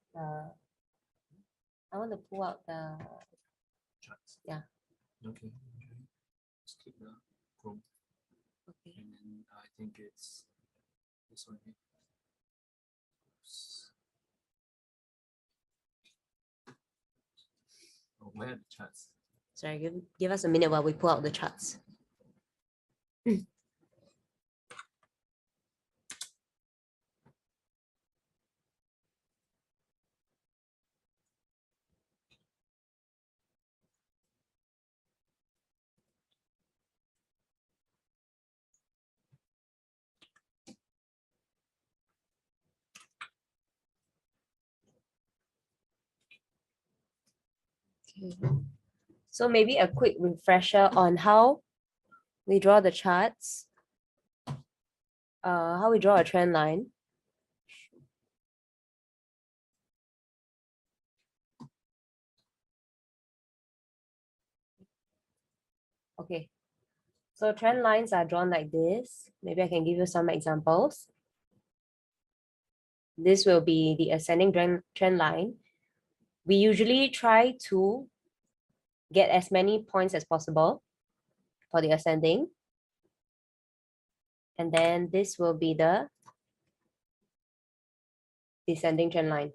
Speaker 4: I want to pull out the charts. Yeah.
Speaker 3: Okay. Just click the Chrome.
Speaker 4: Okay.
Speaker 3: And then I think it's this one here. Oh, where are the charts?
Speaker 4: Sorry, give us a minute while we pull out the charts. Okay. So maybe a quick refresher on how we draw the charts, how we draw a trend line. Okay, so trend lines are drawn like this. Maybe I can give you some examples. This will be the ascending trend line. We usually try to get as many points as possible for the ascending. And then this will be the descending trend line.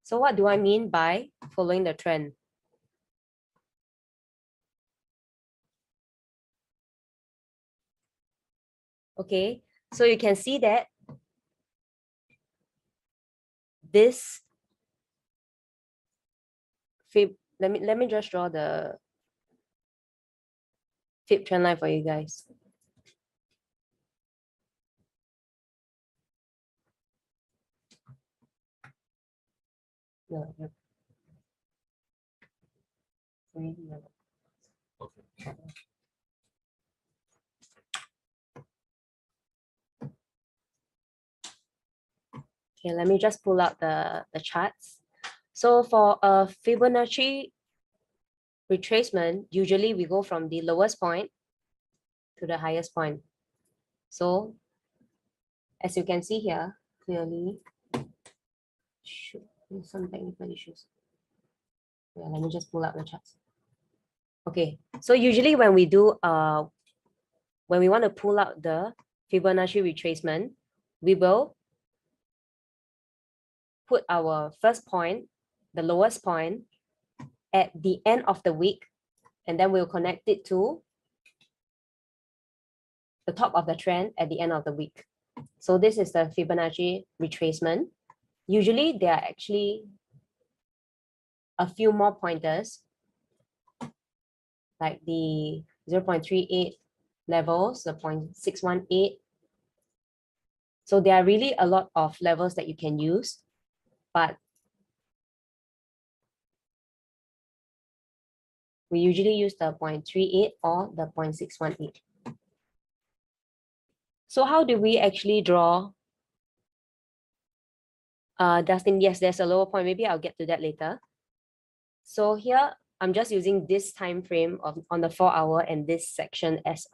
Speaker 4: So what do I mean by following the trend? Okay, so you can see that this fib, let me just draw the fib trend line for you guys. No, no.
Speaker 3: Okay.
Speaker 4: Okay, let me just pull out the charts. So for a Fibonacci retracement, usually we go from the lowest point to the highest point. So as you can see here, clearly, some technical issues. Yeah, let me just pull out the charts. Okay, so usually when we do when we want to pull out the Fibonacci retracement, we will put our first point, the lowest point, at the end of the week, and then we'll connect it to the top of the trend at the end of the week. So this is the Fibonacci retracement. Usually there are actually a few more pointers, like the 0.38 levels, the 0.618. So there are really a lot of levels that you can use, but we usually use the 0.38 or the 0.618. So how do we actually draw? Dustin, yes, there's a lower point. Maybe I'll get to that later. So here, I'm just using this time frame on the 4-hour and this section as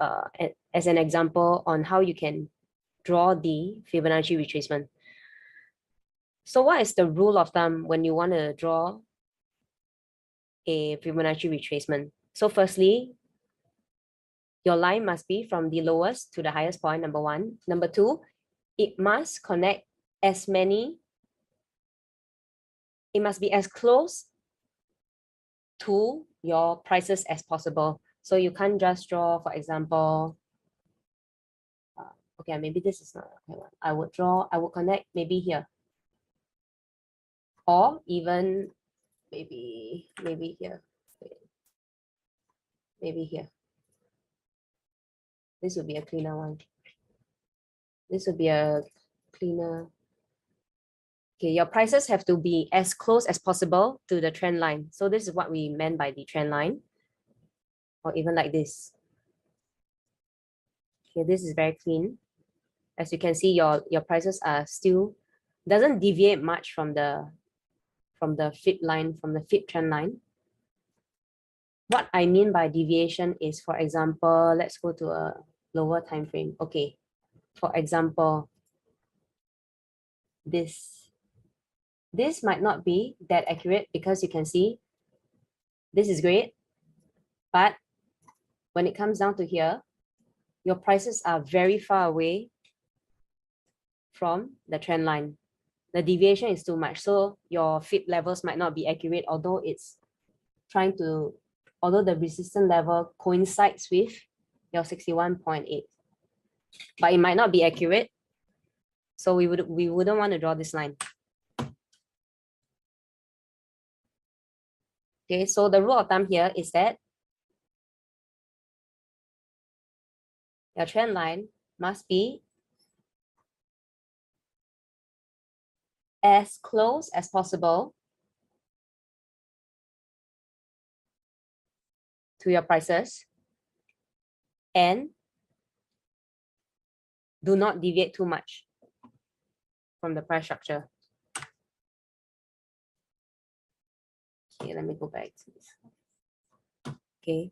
Speaker 4: an example on how you can draw the Fibonacci retracement. So what is the rule of thumb when you want to draw a Fibonacci retracement? So firstly, your line must be from the lowest to the highest point, number one. Number two, it must connect as many, it must be as close to your prices as possible. So you can't just draw, for example, okay, maybe this is not okay one. I would connect maybe here. Or even maybe here. Maybe here. This would be a cleaner one. This would be a cleaner. Okay, your prices have to be as close as possible to the trend line. So this is what we meant by the trend line. Or even like this. Okay, this is very clean. As you can see, your prices are still doesn't deviate much from the fib line, from the fib trend line. What I mean by deviation is, for example, let's go to a lower time frame. Okay, for example, this might not be that accurate because you can see this is great, but when it comes down to here, your prices are very far away from the trend line. The deviation is too much, so your fib levels might not be accurate, although the resistance level coincides with your 61.8, but it might not be accurate. So we wouldn't want to draw this line. Okay, so the rule of thumb here is that your trend line must be as close as possible to your prices and do not deviate too much from the price structure. Okay, let me go back to this. Okay.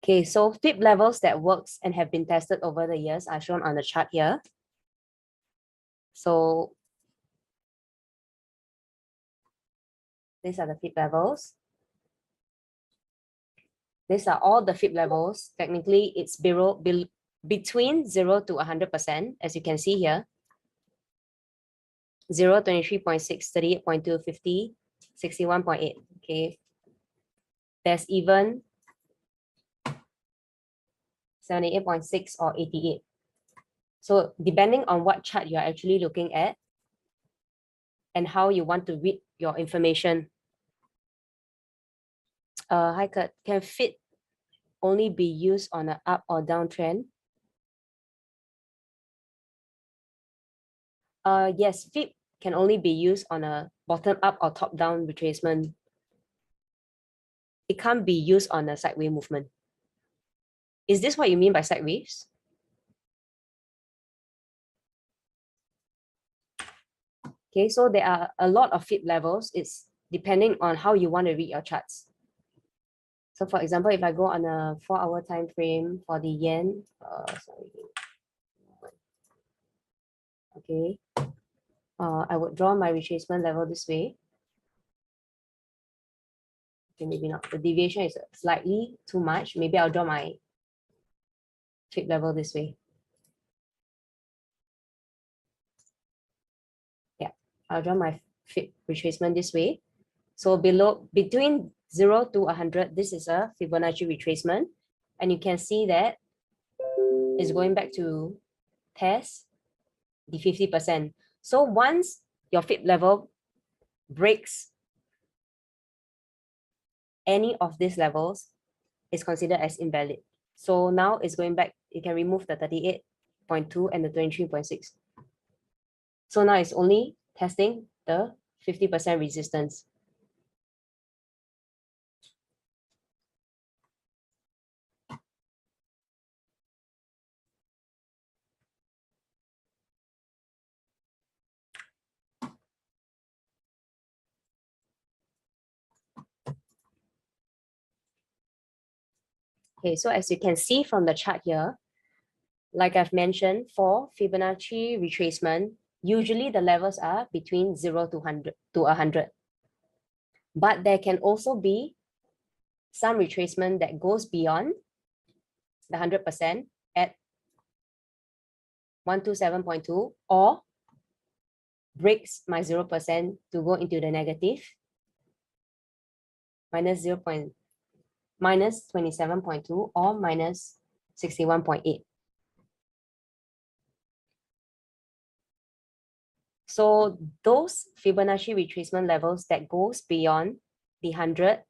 Speaker 4: Okay, so Fib levels that works and have been tested over the years are shown on the chart here. So these are the Fib levels. These are all the Fib levels. Technically, it's between 0 to 100%, as you can see here. 0, 23.6, 38.2, 50, 61.8. Okay. There's even 78.6 or 88. So depending on what chart you're actually looking at and how you want to read your information. Hi Kurt, can Fib only be used on an up or down trend? Yes, Fib can only be used on a bottom up or top down retracement. It can't be used on a sideways movement. Is this what you mean by sideways? Okay, so there are a lot of Fib levels. It's depending on how you want to read your charts. So for example, if I go on a 4-hour time frame for the yen, okay, I would draw my retracement level this way. Okay, maybe not. The deviation is slightly too much. Maybe I'll draw my Fib level this way. Yeah, I'll draw my Fib retracement this way. So between 0 to 100, this is a Fibonacci retracement. And you can see that it's going back to test the 50%. So once your Fib level breaks any of these levels, is considered as invalid. So now it's going back, you can remove the 38.2 and the 23.6. So now it's only testing the 50% resistance. Okay, so as you can see from the chart here, like I've mentioned, for Fibonacci retracement, usually the levels are between 0 to 100. But there can also be some retracement that goes beyond the 100% at 127.2 or breaks my 0% to go into the negative, minus 27.2 or minus 61.8. So those Fibonacci retracement levels that goes beyond the 100%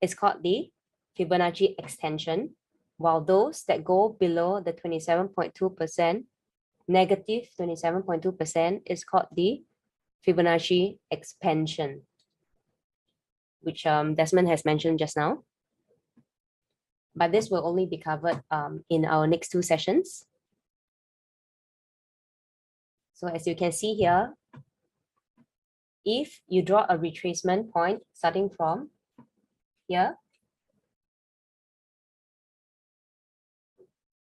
Speaker 4: is called the Fibonacci extension, while those that go below the 27.2%, negative 27.2% is called the Fibonacci expansion, which Desmond has mentioned just now. But this will only be covered in our next 2 sessions. So as you can see here, if you draw a retracement point starting from here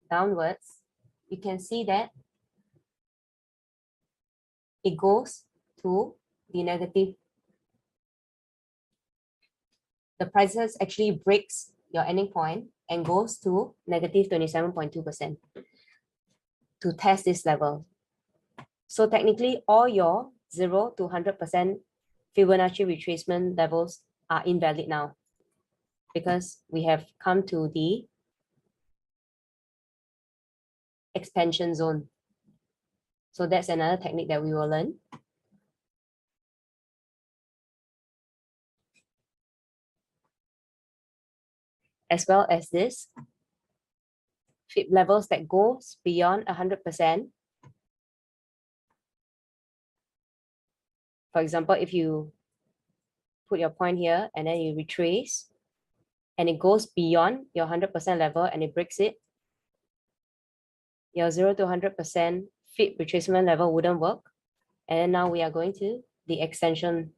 Speaker 4: downwards, you can see that it goes to the negative. The prices actually breaks your ending point and goes to negative 27.2% to test this level. So technically, all your 0 to 100% Fibonacci retracement levels are invalid now because we have come to the expansion zone. So that's another technique that we will learn. As well as this Fib levels that goes beyond 100%. For example, if you put your point here and then you retrace and it goes beyond your 100% level and it breaks it, your 0 to 100% FIB retracement level wouldn't work. And now we are going to the extension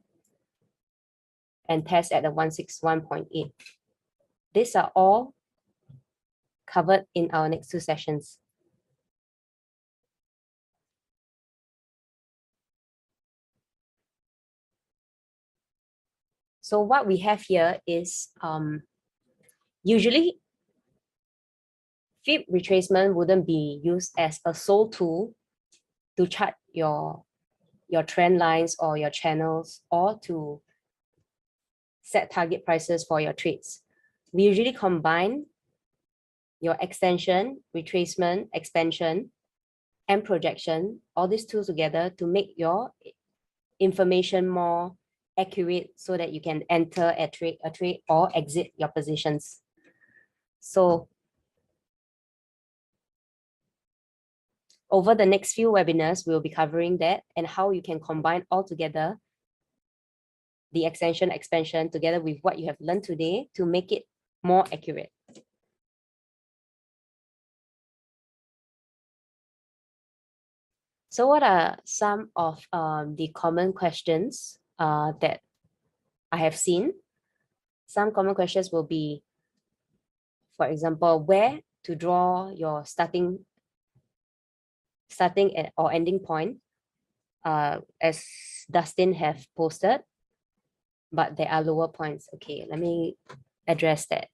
Speaker 4: and test at the 161.8. These are all covered in our next two sessions. So what we have here is usually FIB retracement wouldn't be used as a sole tool to chart your trend lines or your channels or to set target prices for your trades. We usually combine your extension, retracement, expansion, and projection, all these tools together to make your information more accurate so that you can enter a trade or exit your positions. So over the next few webinars, we'll be covering that and how you can combine all together the extension, expansion together with what you have learned today to make it more accurate. So what are some of the common questions that I have seen? Some common questions will be, for example, where to draw your starting or ending point, as Dustin have posted, but there are lower points. Okay, let me address that.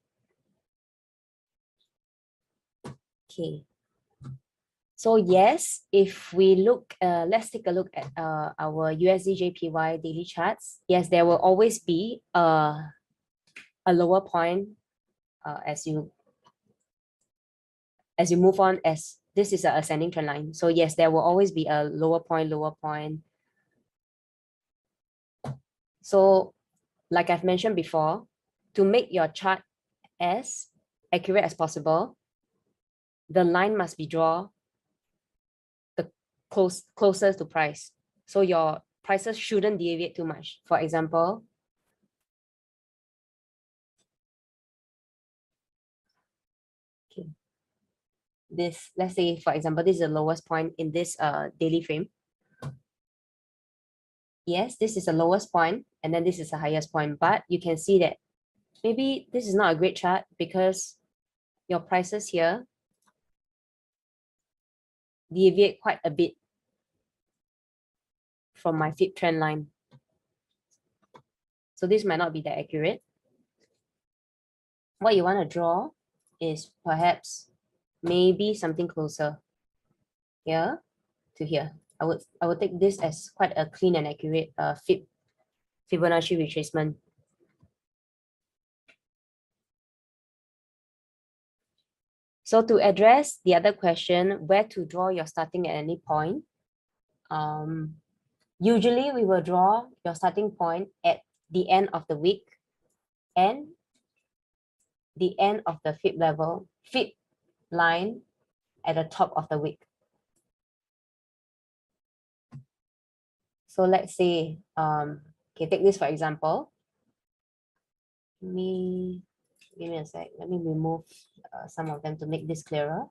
Speaker 4: Okay. So yes, if we look, let's take a look at our USD JPY daily charts. Yes, there will always be a lower point as you move on, as this is an ascending trend line. So yes, there will always be a lower point. So like I've mentioned before, to make your chart as accurate as possible, the line must be drawn the closest to price. So your prices shouldn't deviate too much. For example, okay, this, let's say, for example, this is the lowest point in this daily frame. Yes, this is the lowest point, and then this is the highest point, but you can see that maybe this is not a great chart because your prices here deviate quite a bit from my FIB trend line. So this might not be that accurate. What you want to draw is perhaps maybe something closer here to here. I would take this as quite a clean and accurate Fibonacci retracement. So to address the other question, where to draw your starting at any point, usually we will draw your starting point at the end of the week and the end of the FIB line at the top of the week. So let's say, okay, take this for example. Give me a sec. Let me remove some of them to make this clearer.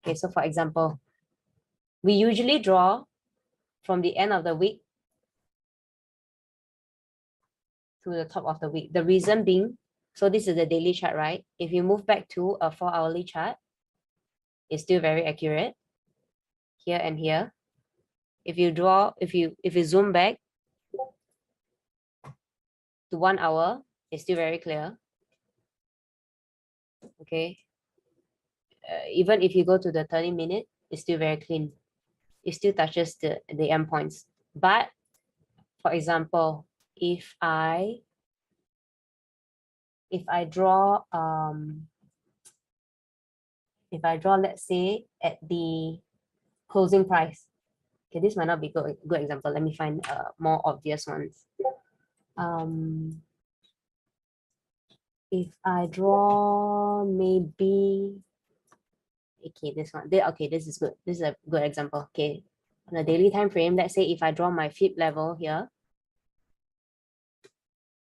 Speaker 4: Okay, so for example, we usually draw from the end of the week to the top of the week. The reason being, so this is the daily chart, right? If you move back to a 4-hourly chart, it's still very accurate here and here. If you zoom back to 1 hour, it's still very clear. Okay. Even if you go to the 30-minute, it's still very clean. It still touches the endpoints. But for example, if I draw let's say at the closing price, okay, this might not be good example. Let me find more obvious ones. If I draw maybe, okay, this one, okay, this is good. This is a good example. Okay, on a daily time frame, let's say if I draw my FIB level here,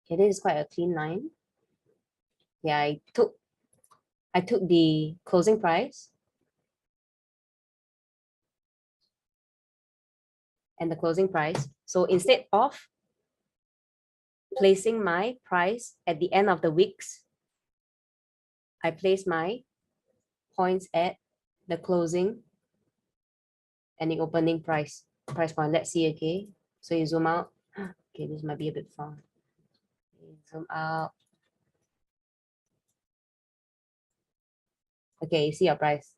Speaker 4: okay, this is quite a clean line. Yeah, I took I took the closing price and the closing price. So instead of placing my price at the end of the weeks, I place my points at the closing and the opening price point. Let's see, okay? So you zoom out. Okay, this might be a bit far. Zoom out. Okay, you see your price.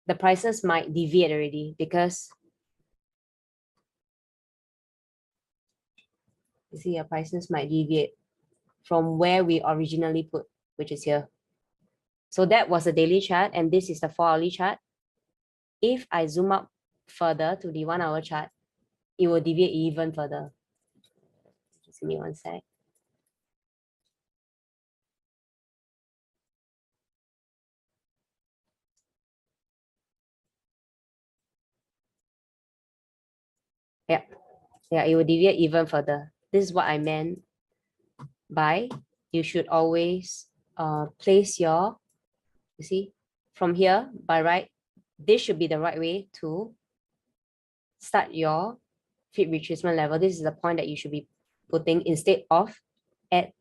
Speaker 4: The prices might deviate already because you see your prices might deviate from where we originally put, which is here. So that was a daily chart, and this is the 4-hourly chart. If I zoom up further to the 1-hour chart, it will deviate even further. Just give me one sec. Yeah, it will deviate even further. This is what I meant by you should always place your, you see, from here by right, this should be the right way to start your fib retracement level. This is the point that you should be putting instead of at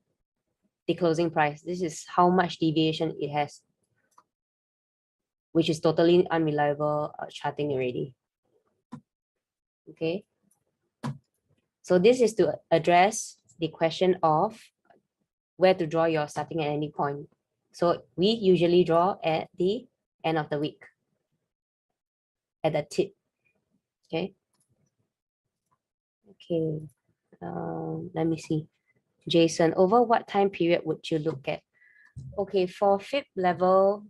Speaker 4: the closing price. This is how much deviation it has, which is totally unreliable charting already. Okay. So this is to address the question of where to draw your starting at any point. So we usually draw at the end of the week, at the tip. Okay. Okay. Let me see. Jason, over what time period would you look at? Okay, for fib levels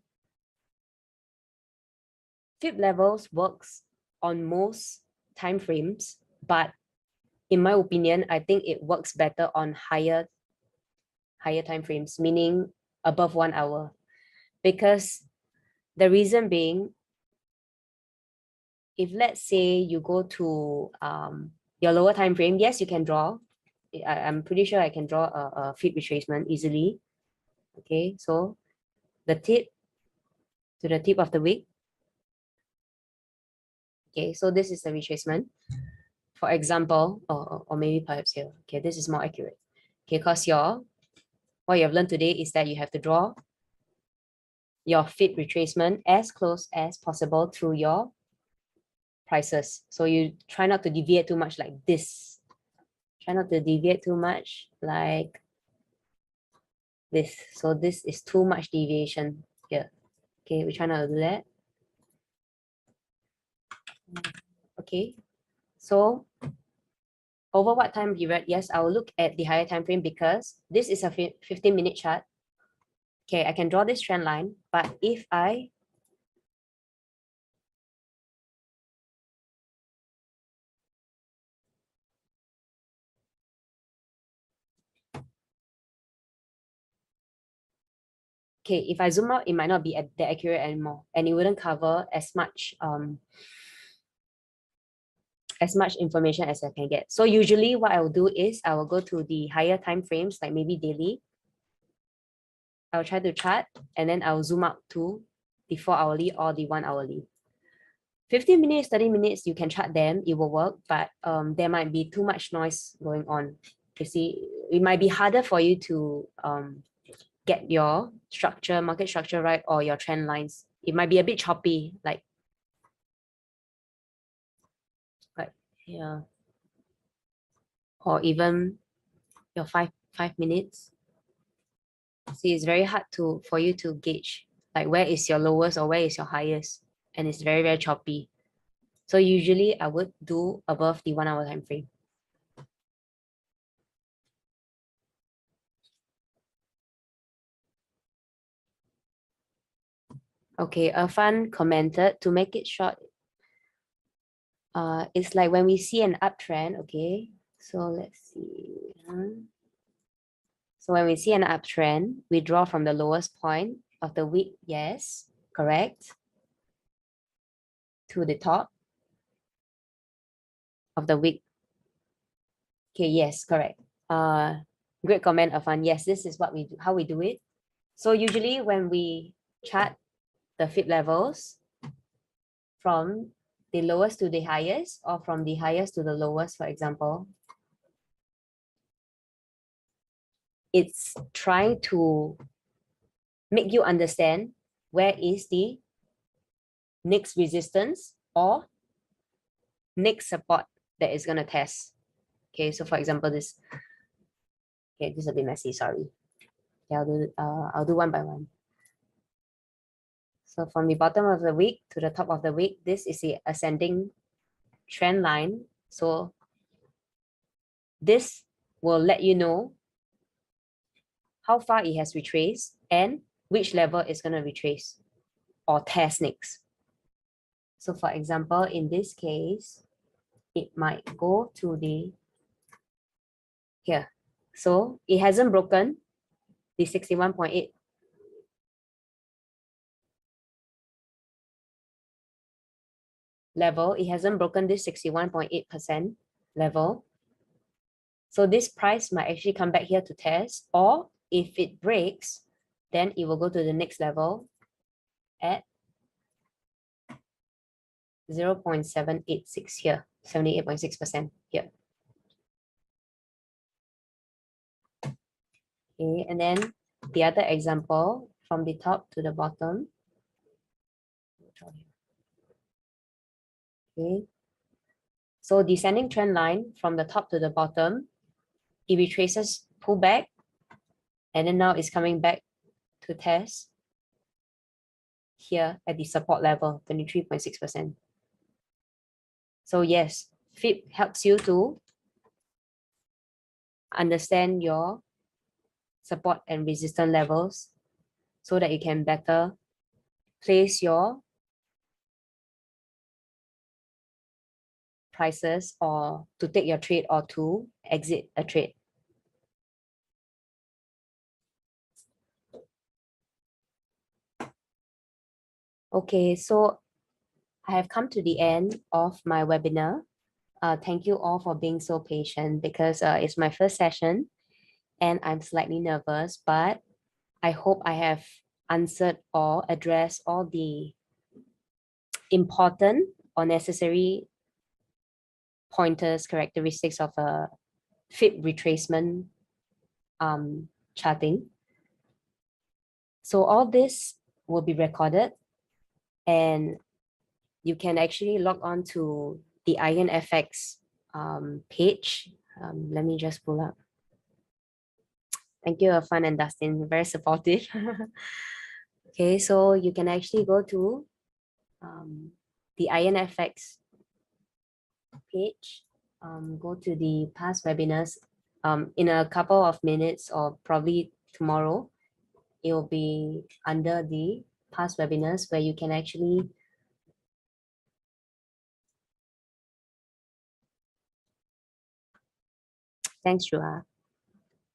Speaker 4: works on most time frames, but in my opinion, I think it works better on higher time frames, meaning above 1 hour. Because the reason being, if let's say you go to your lower time frame, yes, you can draw. I'm pretty sure I can draw a fib retracement easily. Okay, so the tip to the tip of the wick. Okay, so this is the retracement. For example, or maybe perhaps here. Okay, this is more accurate. Okay, because what you have learned today is that you have to draw your fib retracement as close as possible through your prices. So you try not to deviate too much like this. Try not to deviate too much like this. So this is too much deviation here. Okay, we try not to do that. Okay, so over what time period? Yes, I will look at the higher time frame because this is a 15-minute chart. Okay, I can draw this trend line, but if I zoom out, it might not be that accurate anymore, and it wouldn't cover as much information as I can get. So usually what I will do is I will go to the higher time frames, like maybe daily. I'll try to chart, and then I'll zoom out to the 4-hourly or the 1-hourly. 15 minutes, 30 minutes, you can chart them, it will work, but there might be too much noise going on. You see, it might be harder for you to get your market structure right, or your trend lines. It might be a bit choppy, like yeah, or even your 5 minutes. See, it's very hard for you to gauge like where is your lowest or where is your highest, and it's very, very choppy. So usually I would do above the 1-hour time frame. Okay, Irfan commented, to make it short, it's like when we see an uptrend. Okay, so let's see. So when we see an uptrend, we draw from the lowest point of the wick. Yes, correct. To the top of the wick. Okay, yes, correct. Great comment, Afan. Yes, this is what we do, how we do it. So usually when we chart the FIB levels from the lowest to the highest, or from the highest to the lowest, for example, it's trying to make you understand where is the next resistance or next support that is going to test. Okay, so for example, this, okay, this is a bit messy, sorry. Okay, I'll do one by one. So from the bottom of the wick to the top of the wick, this is the ascending trend line. So this will let you know how far it has retraced and which level it's going to retrace or test next. So for example, in this case, it might go to the here. So it hasn't broken the 61.8 level. It hasn't broken this 61.8% level. So this price might actually come back here to test, or if it breaks, then it will go to the next level at 0.786 here, 78.6% here. Okay, and then the other example from the top to the bottom. Okay, so descending trend line from the top to the bottom, it retraces, pull back, and then now it's coming back to test here at the support level, 23.6%. So yes, FIB helps you to understand your support and resistance levels so that you can better place your prices, or to take your trade or to exit a trade. Okay, so I have come to the end of my webinar. Thank you all for being so patient, because it's my first session and I'm slightly nervous, but I hope I have answered or addressed all the important or necessary pointers, characteristics of a FIB retracement charting. So all this will be recorded, and you can actually log on to the IronFX page. Let me just pull up. Thank you, Afan and Dustin, very supportive. Okay, so you can actually go to the IronFX page, go to the past webinars. In a couple of minutes, or probably tomorrow, it will be under the past webinars, where you can actually thanks, Juha,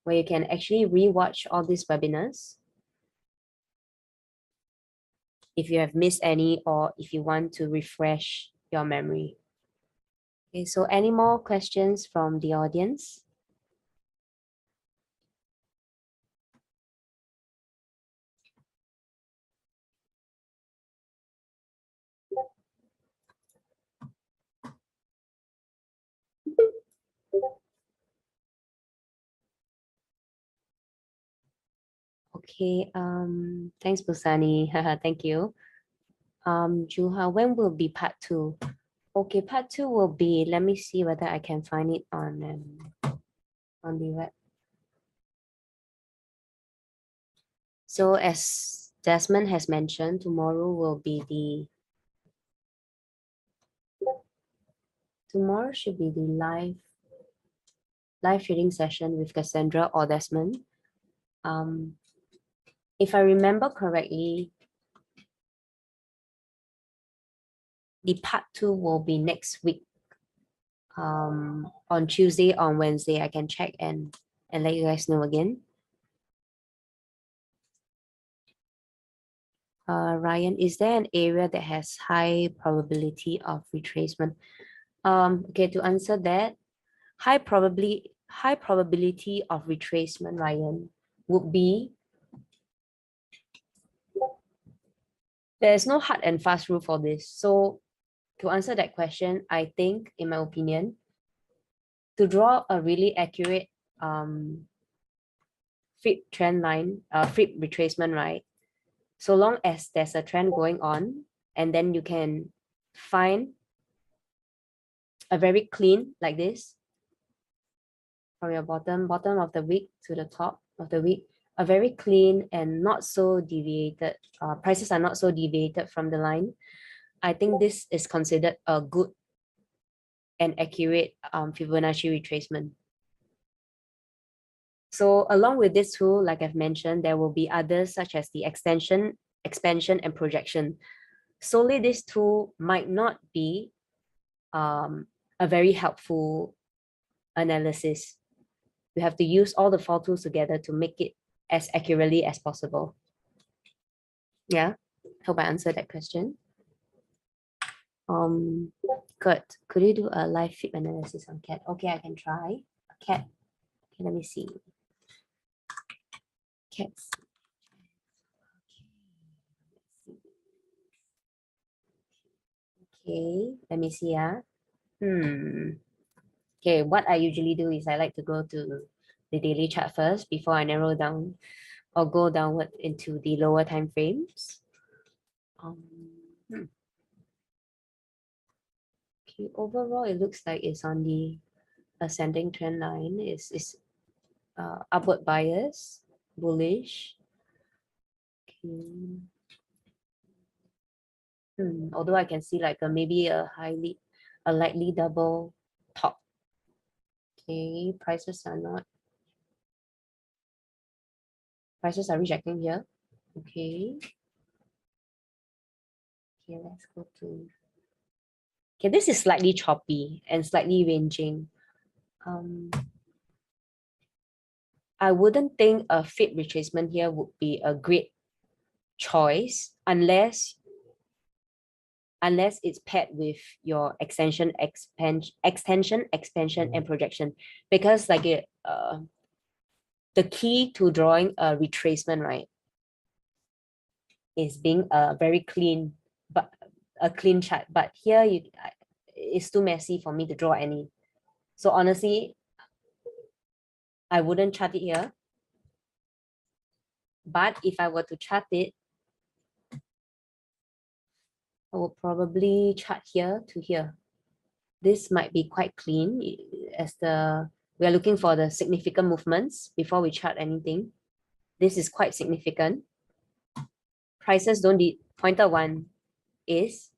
Speaker 4: where you can actually rewatch all these webinars if you have missed any, or if you want to refresh your memory. Okay, so any more questions from the audience? Okay, thanks, Busani. Thank you. Juha, when will be part 2? Okay, part 2 will be, let me see whether I can find it on the web. So as Desmond has mentioned, tomorrow will be tomorrow should be the live trading session with Cassandra or Desmond. If I remember correctly, the part 2 will be next week, on Tuesday, on Wednesday. I can check and let you guys know again. Ryan, is there an area that has high probability of retracement? Okay, to answer that, high high probability of retracement, Ryan, would be, there's no hard and fast rule for this. So to answer that question, I think, in my opinion, to draw a really accurate FIB trend line, FIB retracement, right? So long as there's a trend going on, and then you can find a very clean like this from your bottom of the wick to the top of the wick, a very clean and not so deviated, prices are not so deviated from the line. I think this is considered a good and accurate Fibonacci retracement. So along with this tool, like I've mentioned, there will be others such as the extension, expansion, and projection. Solely this tool might not be a very helpful analysis. You have to use all the 4 tools together to make it as accurately as possible. Yeah, hope I answered that question. Kurt, could you do a live FIB analysis on CAT? Okay, I can try. CAT. Okay, let me see. CATs. Okay, let me see. Okay, what I usually do is I like to go to the daily chart first before I narrow down or go downward into the lower time frames. Okay, overall, it looks like it's on the ascending trend line. It's upward bias, bullish. Okay. Although I can see like maybe a lightly double top. Okay, prices are rejecting here. Okay. Okay, let's go to. Okay, this is slightly choppy and slightly ranging. I wouldn't think a FIB retracement here would be a great choice unless it's paired with your extension, expansion, and projection. Because like the key to drawing a retracement, right, is being a very clean, but a clean chart. But here it's too messy for me to draw any. So honestly, I wouldn't chart it here. But if I were to chart it, I will probably chart here to here. This might be quite clean as we are looking for the significant movements before we chart anything. This is quite significant. Prices don't need. Pointer 1 is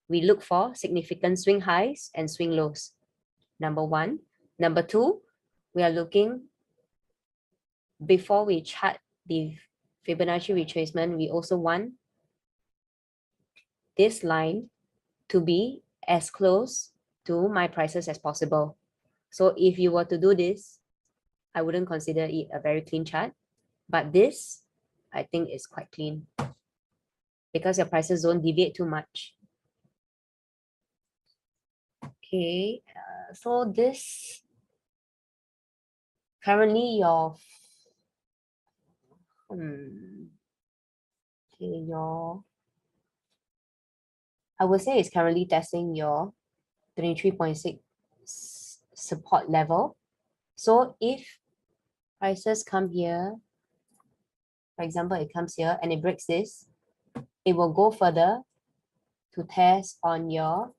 Speaker 4: we look for significant swing highs and swing lows. Number 1. Number 2, we are looking, before we chart the Fibonacci retracement, we also want this line to be as close to my prices as possible. So if you were to do this, I wouldn't consider it a very clean chart, but this, I think, is quite clean because your prices don't deviate too much. Okay, so this currently your I would say it's currently testing your 23.6 support level. So if prices come here, for example, it comes here and it breaks this, it will go further to test on your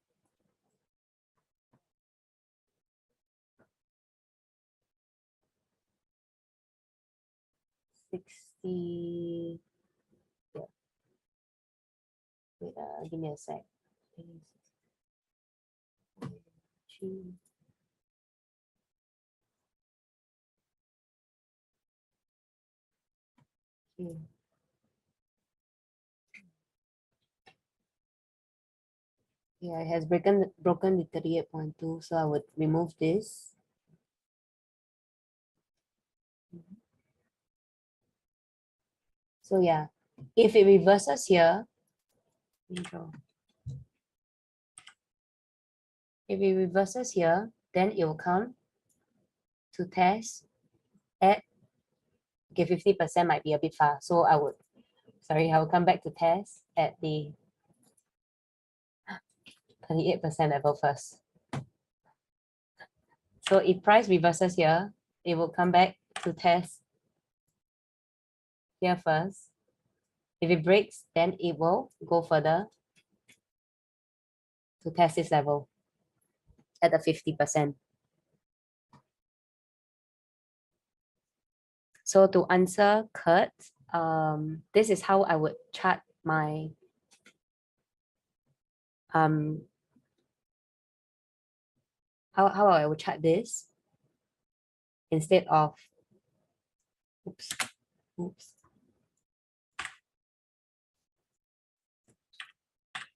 Speaker 4: 60. Wait, give me a sec. Yeah, it has broken the 38.2, so I would remove this. So yeah, if it reverses here, if it reverses here, then it will come to test at, okay, 50% might be a bit far. So I will come back to test at the 38% level first. So if price reverses here, it will come back to test here first. If it breaks, then it will go further to test this level at the 50%. So to answer Kurt, this is how I would chart my how I would chart this instead of oops.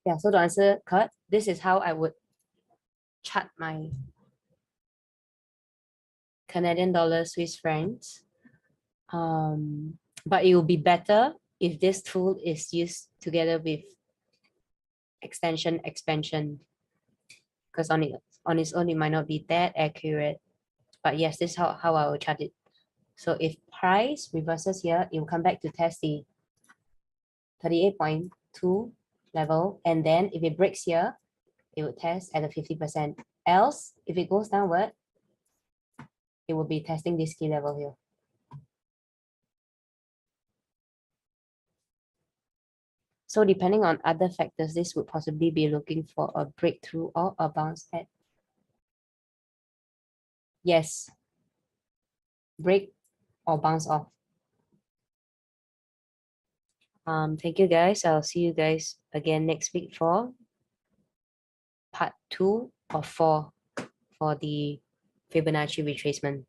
Speaker 4: Yeah, so to answer Kurt, this is how I would chart my Canadian dollar Swiss francs. But it will be better if this tool is used together with expansion, because on its own it might not be that accurate. But yes, this is how I will chart it. So if price reverses here, it will come back to test the 38.2 level, and then if it breaks here, it will test at the 50%. Else, if it goes downward, it will be testing this key level here. So depending on other factors, this would possibly be looking for a breakthrough or a bounce at. Yes. Break or bounce off. Thank you guys. I'll see you guys again next week for part 2 of 4 for the Fibonacci retracement.